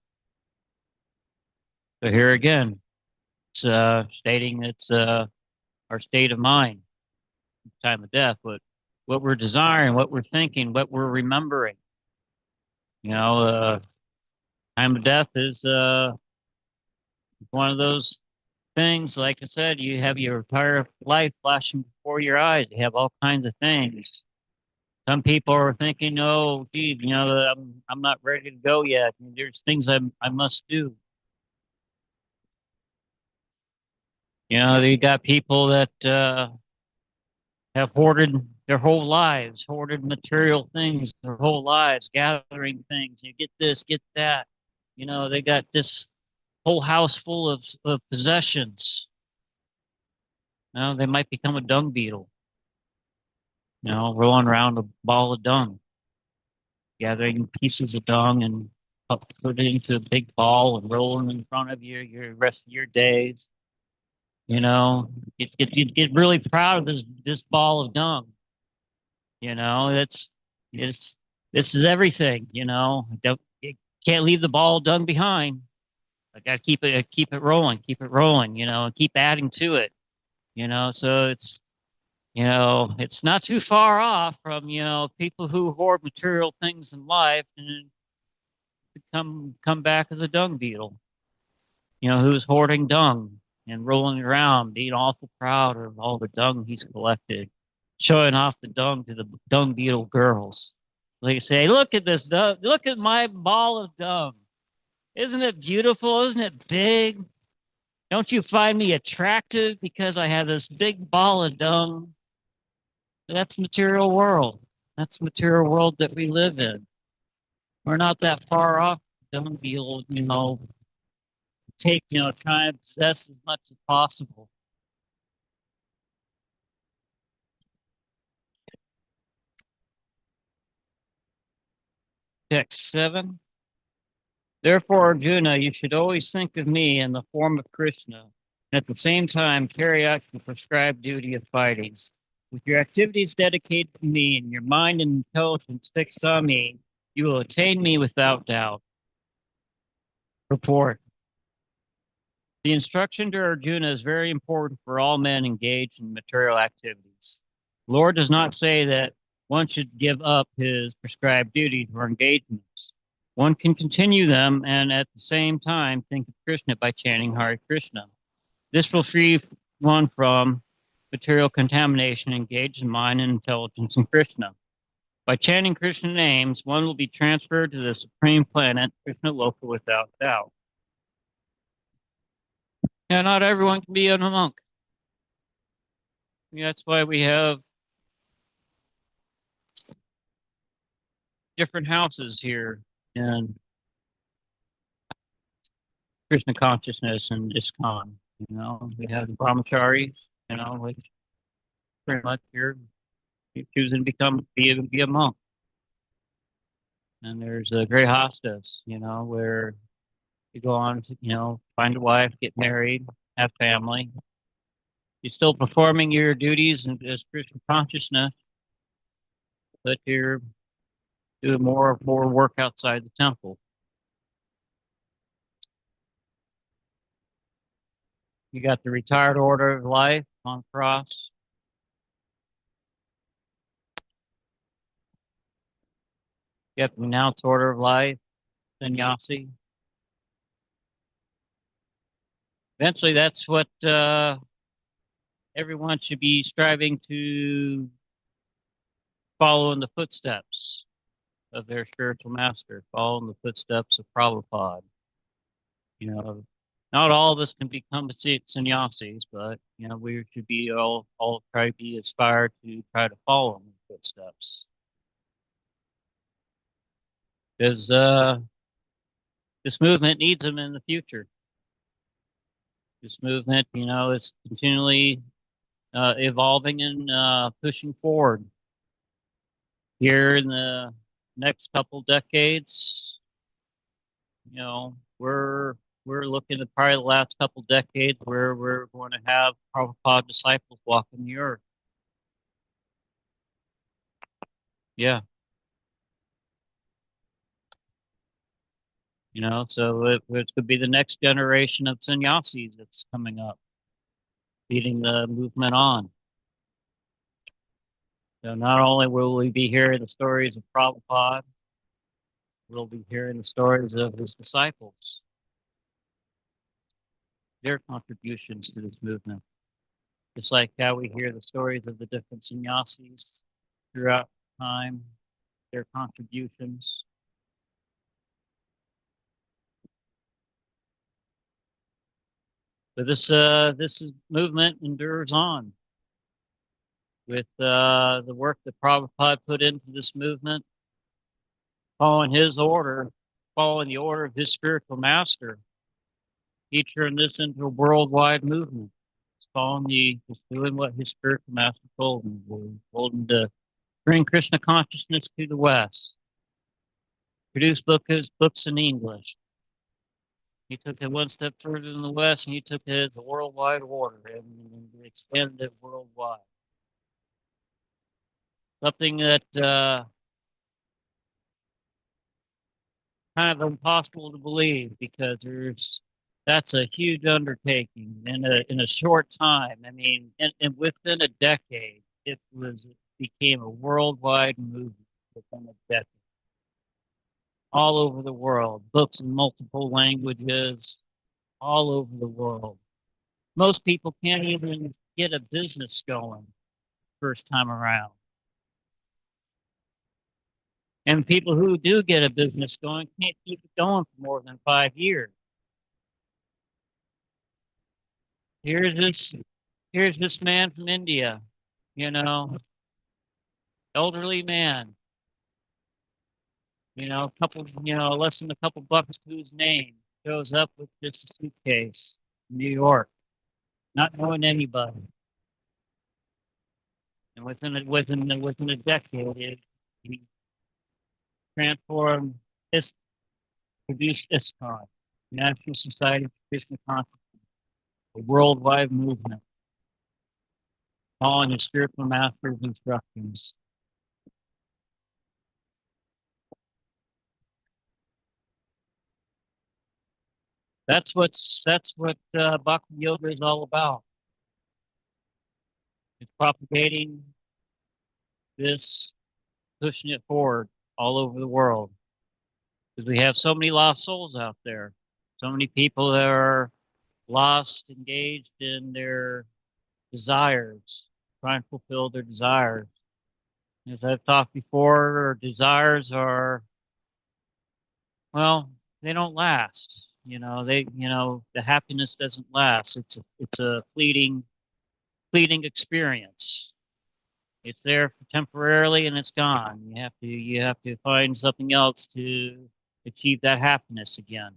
So here again, it's stating it's our state of mind, time of death, what we're desiring, what we're thinking, what we're remembering. You know, time of death is one of those things. Like I said, you have your entire life flashing before your eyes. You have all kinds of things. Some people are thinking, "Oh, gee, you know, I'm not ready to go yet. There's things I must do." You know, you got people that have hoarded their whole lives, hoarded material things their whole lives, gathering things. You get this, get that. You know, they got this whole house full of possessions. Now they might become a dung beetle. You know, rolling around a ball of dung, gathering pieces of dung and put it into a big ball and rolling in front of you your rest of your days. You know, you get really proud of this ball of dung. You know, it's this is everything. You know, don't Can't leave the ball of dung behind. I got to keep it rolling, and keep adding to it, So it's not too far off from, people who hoard material things in life and come back as a dung beetle, who's hoarding dung and rolling around, being awful proud of all the dung he's collected, showing off the dung to the dung beetle girls. They say, look at this dung, look at my ball of dung. Isn't it beautiful? Isn't it big? Don't you find me attractive because I have this big ball of dung? That's material world. That's the material world that we live in. We're not that far off. Dung beetle, try and possess as much as possible. Text 7. Therefore, Arjuna, you should always think of me in the form of Krishna, and at the same time carry out the prescribed duty of fighting. With your activities dedicated to me and your mind and intelligence fixed on me, you will attain me without doubt. Report. The instruction to Arjuna is very important for all men engaged in material activities. The Lord does not say that one should give up his prescribed duties or engagements. One can continue them and at the same time think of Krishna by chanting Hare Krishna. This will free one from material contamination, engage in mind and intelligence in Krishna. By chanting Krishna names, one will be transferred to the supreme planet, Krishna Loka, without doubt. Yeah, not everyone can be a monk. That's why we have different houses here in Krishna consciousness and ISKCON. We have the brahmacharis, which pretty much you're choosing to be a monk. And there's a great hostas, where you go on to, find a wife, get married, have family. You're still performing your duties as Krishna consciousness, but you're doing more work outside the temple. You got the retired order of life on cross. You have the renounced order of life, sannyasi. Eventually, that's what everyone should be striving to follow in the footsteps of their spiritual master, follow in the footsteps of Prabhupada. Not all of us can become sannyasis, but we should be all try to be aspired to try to follow in the footsteps. Because this movement needs them in the future. This movement, is continually evolving and pushing forward. Here in the next couple decades, we're looking at probably the last couple decades where we're going to have Prabhupada disciples walking the earth. Yeah. So it could be the next generation of sannyasis that's coming up, leading the movement on. So not only will we be hearing the stories of Prabhupada, we'll be hearing the stories of his disciples, their contributions to this movement. Just like how we hear the stories of the different sannyasis throughout time, their contributions. But this movement endures on with the work that Prabhupada put into this movement, following his order, following the order of his spiritual master. He turned this into a worldwide movement. Just doing what his spiritual master told him. He told him to bring Krishna consciousness to the West, produce books in English. He took it one step further in the West, and he took it as a worldwide order and extended it worldwide. Something that kind of impossible to believe because that's a huge undertaking in a short time. I mean, and within a decade, it became a worldwide movement within a decade, all over the world, books in multiple languages, all over the world. Most people can't even get a business going first time around. And people who do get a business going can't keep it going for more than 5 years. Here's this here's this man from India, you know, elderly man, less than a couple bucks to his name, shows up with just a suitcase in New York, not knowing anybody. And within a decade, he transformed this, produced ISKCON, National Society for Krishna Consciousness, a worldwide movement, following the spiritual master's instructions. That's what Bhakti Yoga is all about. It's propagating this, pushing it forward all over the world. Because we have so many lost souls out there. So many people that are lost, engaged in their desires, trying to fulfill their desires. As I've talked before, our desires are, well, they don't last. The happiness doesn't last. It's a fleeting experience. It's there for temporarily and it's gone. You have to find something else to achieve that happiness again.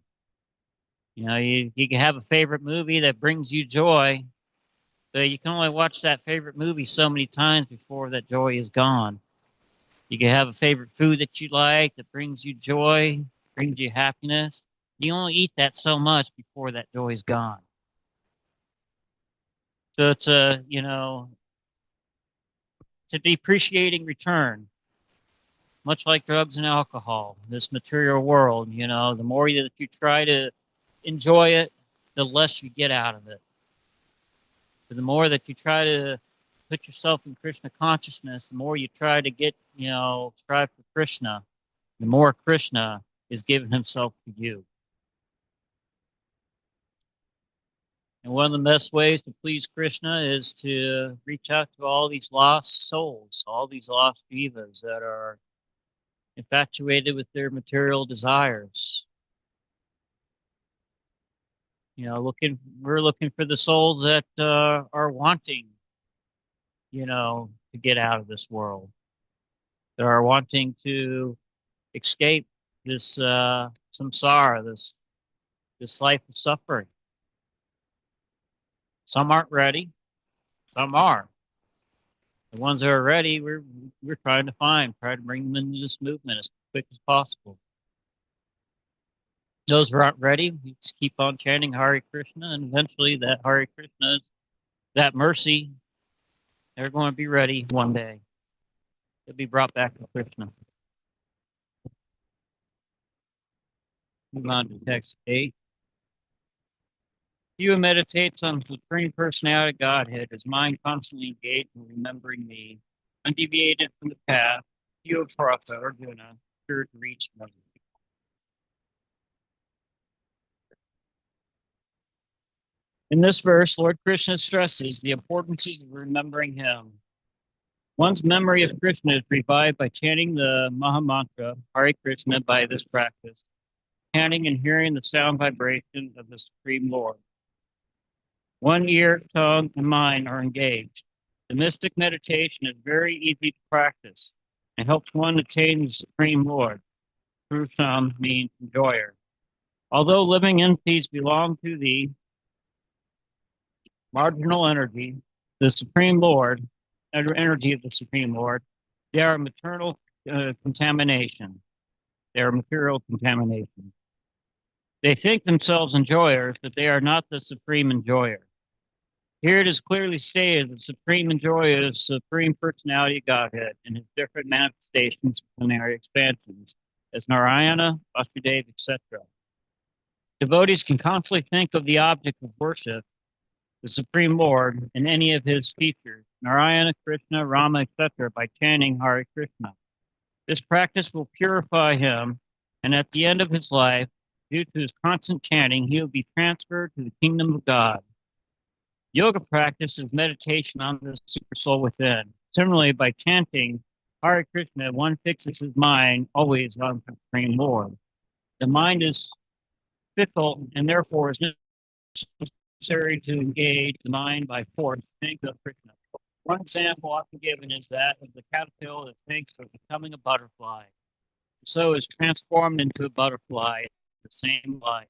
You can have a favorite movie that brings you joy, but you can only watch that favorite movie so many times before that joy is gone. You can have a favorite food that you like that brings you joy, brings you happiness. You only eat that so much before that joy is gone. So it's a depreciating return, much like drugs and alcohol, this material world. The more that you try to enjoy it, the less you get out of it. But the more that you try to put yourself in Krishna consciousness, the more you try to strive for Krishna, the more Krishna is giving himself to you. And one of the best ways to please Krishna is to reach out to all these lost souls, all these lost jivas that are infatuated with their material desires. We're looking for the souls that are wanting, to get out of this world, that are wanting to escape this samsara, this life of suffering. Some aren't ready, some are. The ones that are ready, we're trying to bring them into this movement as quick as possible. Those who aren't ready, we just keep on chanting Hare Krishna, and eventually that Hare Krishna, that mercy, they're going to be ready one day. They'll be brought back to Krishna. Move on to text 8. He who meditates on the Supreme Personality of Godhead, his mind constantly engaged in remembering me, undeviated from the path, you of Prabhupada, Arjuna, sure to reach me. In this verse, Lord Krishna stresses the importance of remembering him. One's memory of Krishna is revived by chanting the Mahamantra, Hare Krishna, by this practice, chanting and hearing the sound vibration of the Supreme Lord. One ear, tongue, and mind are engaged. The mystic meditation is very easy to practice and helps one attain the Supreme Lord. Purusham means enjoyer. Although living entities belong to the marginal energy, the Supreme Lord, energy of the Supreme Lord, they are material contamination. They are material contamination. They think themselves enjoyers, but they are not the supreme enjoyer. Here it is clearly stated that supreme enjoyer is Supreme Personality of Godhead in his different manifestations and their expansions, as Narayana, Vasudeva, etc. Devotees can constantly think of the object of worship, the Supreme Lord, in any of his features, Narayana, Krishna, Rama, etc., by chanting Hare Krishna. This practice will purify him, and at the end of his life, due to his constant chanting, he will be transferred to the kingdom of God. Yoga practice is meditation on the super soul within. Similarly, by chanting Hare Krishna, one fixes his mind always on the Supreme Lord. The mind is fickle and therefore is necessary to engage the mind by force to think of Krishna. One example often given is that of the caterpillar that thinks of becoming a butterfly, so is transformed into a butterfly in the same life.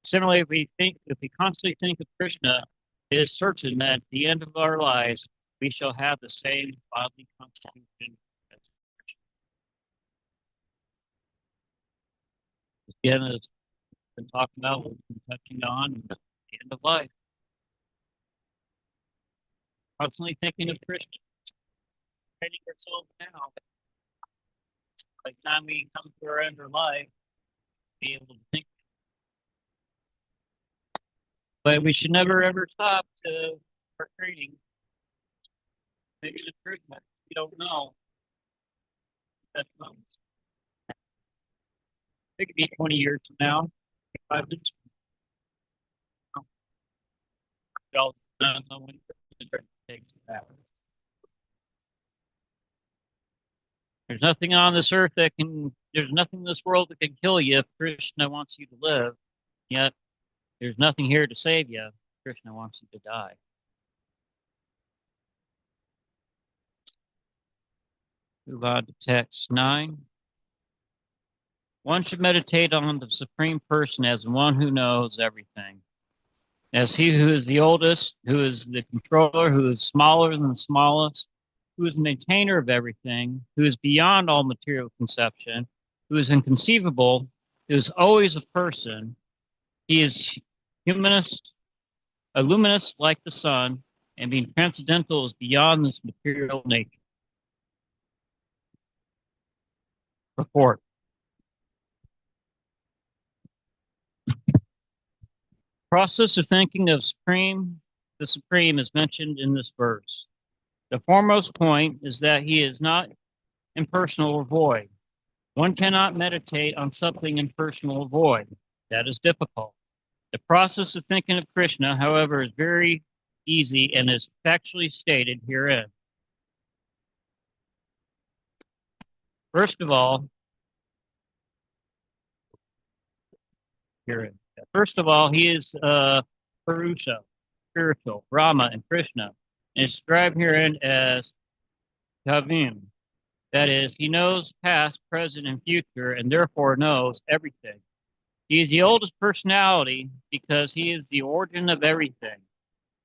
Similarly, if we constantly think of Krishna, it is certain that at the end of our lives, we shall have the same bodily constitution as Krishna. Again, as been talked about, we've been touching on the end of life. Constantly thinking of Krishna, training ourselves now. By the time we come to our end of life, be able to think. But we should never ever stop to our training. Maybe the Krishna, we don't know. That's not. It could be 20 years from now. 5 years from now. All depends on when it takes that. There's nothing on this earth that can, there's nothing in this world that can kill you if Krishna wants you to live. Yet, there's nothing here to save you if Krishna wants you to die. Move on to text 9. One should meditate on the Supreme Person as one who knows everything. As he who is the oldest, who is the controller, who is smaller than the smallest, who is the maintainer of everything, who is beyond all material conception, who is inconceivable, who is always a person. He is humanist, a luminous like the sun, and being transcendental is beyond this material nature. Report. Process of thinking of the Supreme is mentioned in this verse. The foremost point is that he is not impersonal or void. One cannot meditate on something impersonal or void. That is difficult. The process of thinking of Krishna, however, is very easy and is factually stated herein. First of all, he is Purusha, spiritual, Brahma, and Krishna, and is described herein as Kavim. That is, he knows past, present, and future, and therefore knows everything. He is the oldest personality because he is the origin of everything.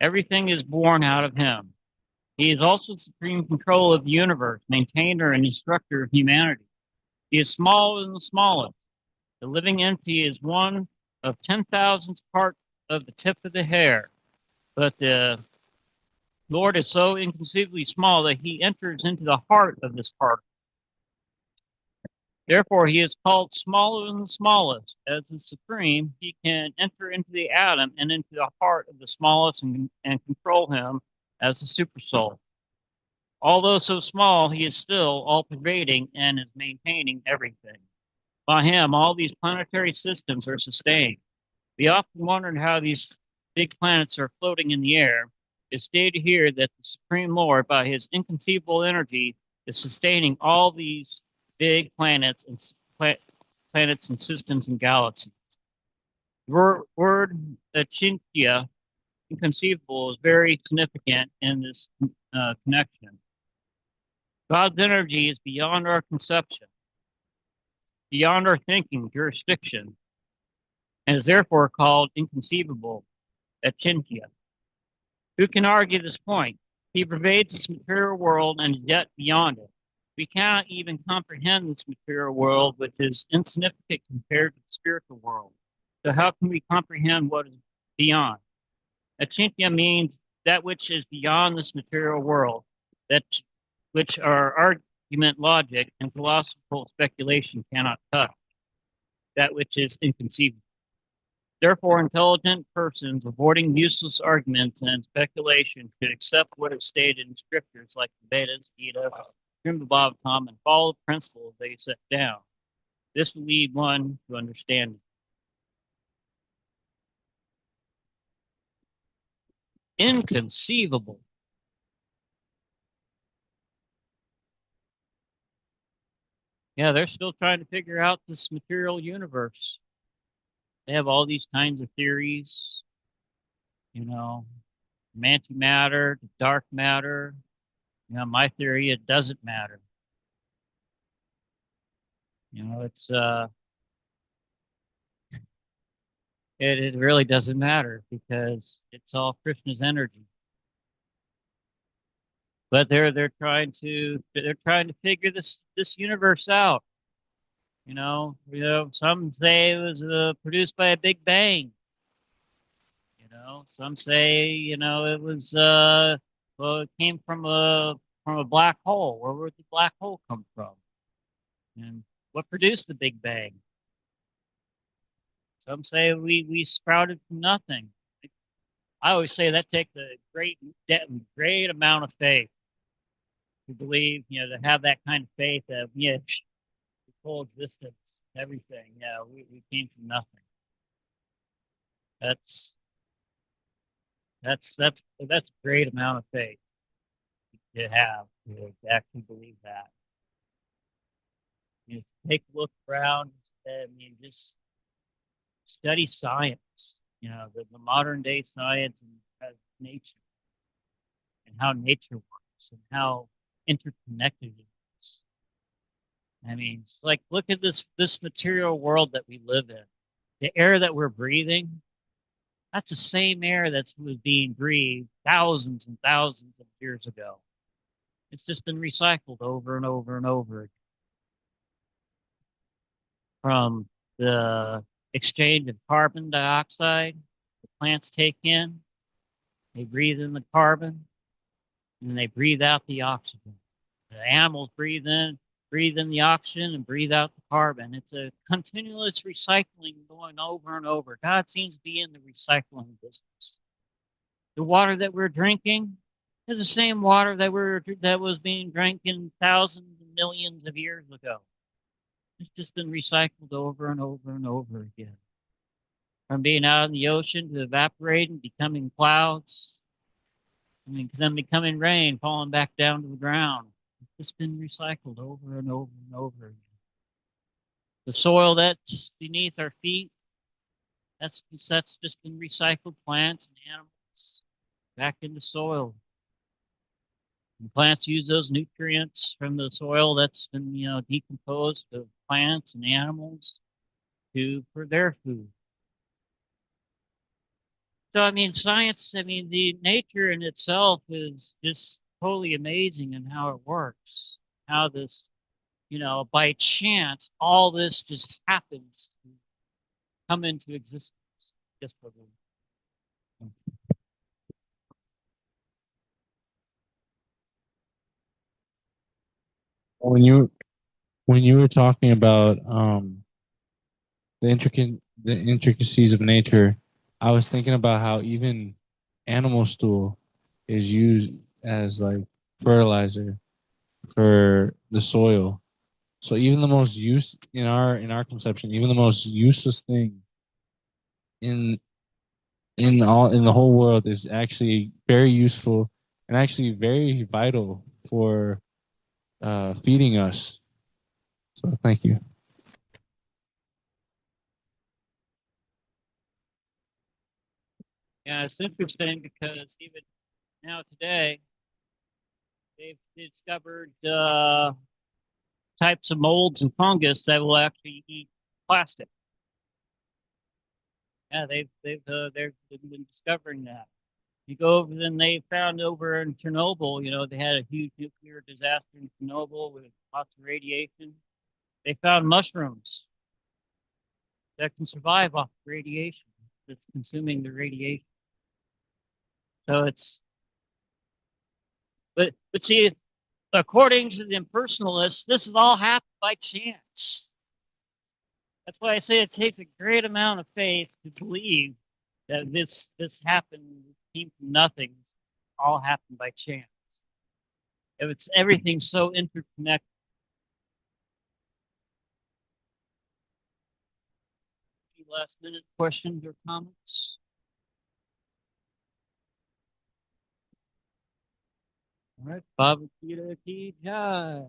Everything is born out of him. He is also the supreme controller of the universe, maintainer and instructor of humanity. He is smaller than the smallest. The living entity is one of 10,000th part of the tip of the hair, but the Lord is so inconceivably small that he enters into the heart of this particle. Therefore, he is called smaller than the smallest. As the supreme, he can enter into the atom and into the heart of the smallest and control him as the super soul. Although so small, he is still all-pervading and is maintaining everything. By him, all these planetary systems are sustained. We often wondered how these big planets are floating in the air. It's stated here that the Supreme Lord, by his inconceivable energy, is sustaining all these big planets and systems and galaxies. The word achintya, inconceivable, is very significant in this connection. God's energy is beyond our conception, beyond our thinking, jurisdiction, and is therefore called inconceivable, achintya. Who can argue this point? He pervades this material world and is yet beyond it. We cannot even comprehend this material world, which is insignificant compared to the spiritual world. So how can we comprehend what is beyond? Achintya means that which is beyond this material world, that which are He meant logic, and philosophical speculation cannot touch that which is inconceivable. Therefore, intelligent persons avoiding useless arguments and speculation should accept what is stated in scriptures like the Vedas, Gita, Srimad Bhagavatam, and follow the principles they set down. This will lead one to understanding. Inconceivable. Yeah, they're still trying to figure out this material universe. They have all these kinds of theories, you know, antimatter, dark matter. You know, my theory, it doesn't matter. You know, it really doesn't matter because it's all Krishna's energy. But they're trying to figure this universe out. You know, some say it was produced by a Big Bang. You know, some say it was well, it came from a black hole. Where would the black hole come from? And what produced the Big Bang? Some say we sprouted from nothing. I always say that takes a great amount of faith to believe, to have that kind of faith that full existence, everything. Yeah, we came from nothing. That's a great amount of faith to have to actually believe that. Take a look around. Just study science. The modern day science and nature, and how nature works, and how interconnected it is. It's like, look at this material world that we live in. The air that we're breathing, that's the same air that was being breathed thousands and thousands of years ago. It's just been recycled over and over and over again. From the exchange of carbon dioxide the plants take in, they breathe in the carbon, and they breathe out the oxygen. The animals breathe in the oxygen and breathe out the carbon. It's a continuous recycling going over and over. God seems to be in the recycling business. The water that we're drinking is the same water that was being drinking thousands and millions of years ago. It's just been recycled over and over and over again. From being out in the ocean to evaporating, becoming clouds, then becoming rain, falling back down to the ground. It's just been recycled over and over and over again. The soil that's beneath our feet, that's just been recycled plants and animals back into soil. And plants use those nutrients from the soil that's been, decomposed to plants and animals for their food. So, science, the nature in itself is just totally amazing in how it works. How this, by chance, all this just happens to come into existence. Just for the When you were talking about the intricacies of nature, I was thinking about how even animal stool is used as like fertilizer for the soil. So even the most in our conception, even the most useless thing in in the whole world is actually very useful and actually very vital for feeding us. So thank you. Yeah, it's interesting because even now today, they've discovered types of molds and fungus that will actually eat plastic. Yeah, they've been discovering that. You go over, then they found over in Chernobyl, they had a huge nuclear disaster in Chernobyl with lots of radiation. They found mushrooms that can survive off radiation that's consuming the radiation. So but see, So according to the impersonalists, this has all happened by chance. That's why I say it takes a great amount of faith to believe that this happened, came from nothing, all happened by chance. If it's everything so interconnected. Any last minute questions or comments? All right, Bhagavad Gita ki jai.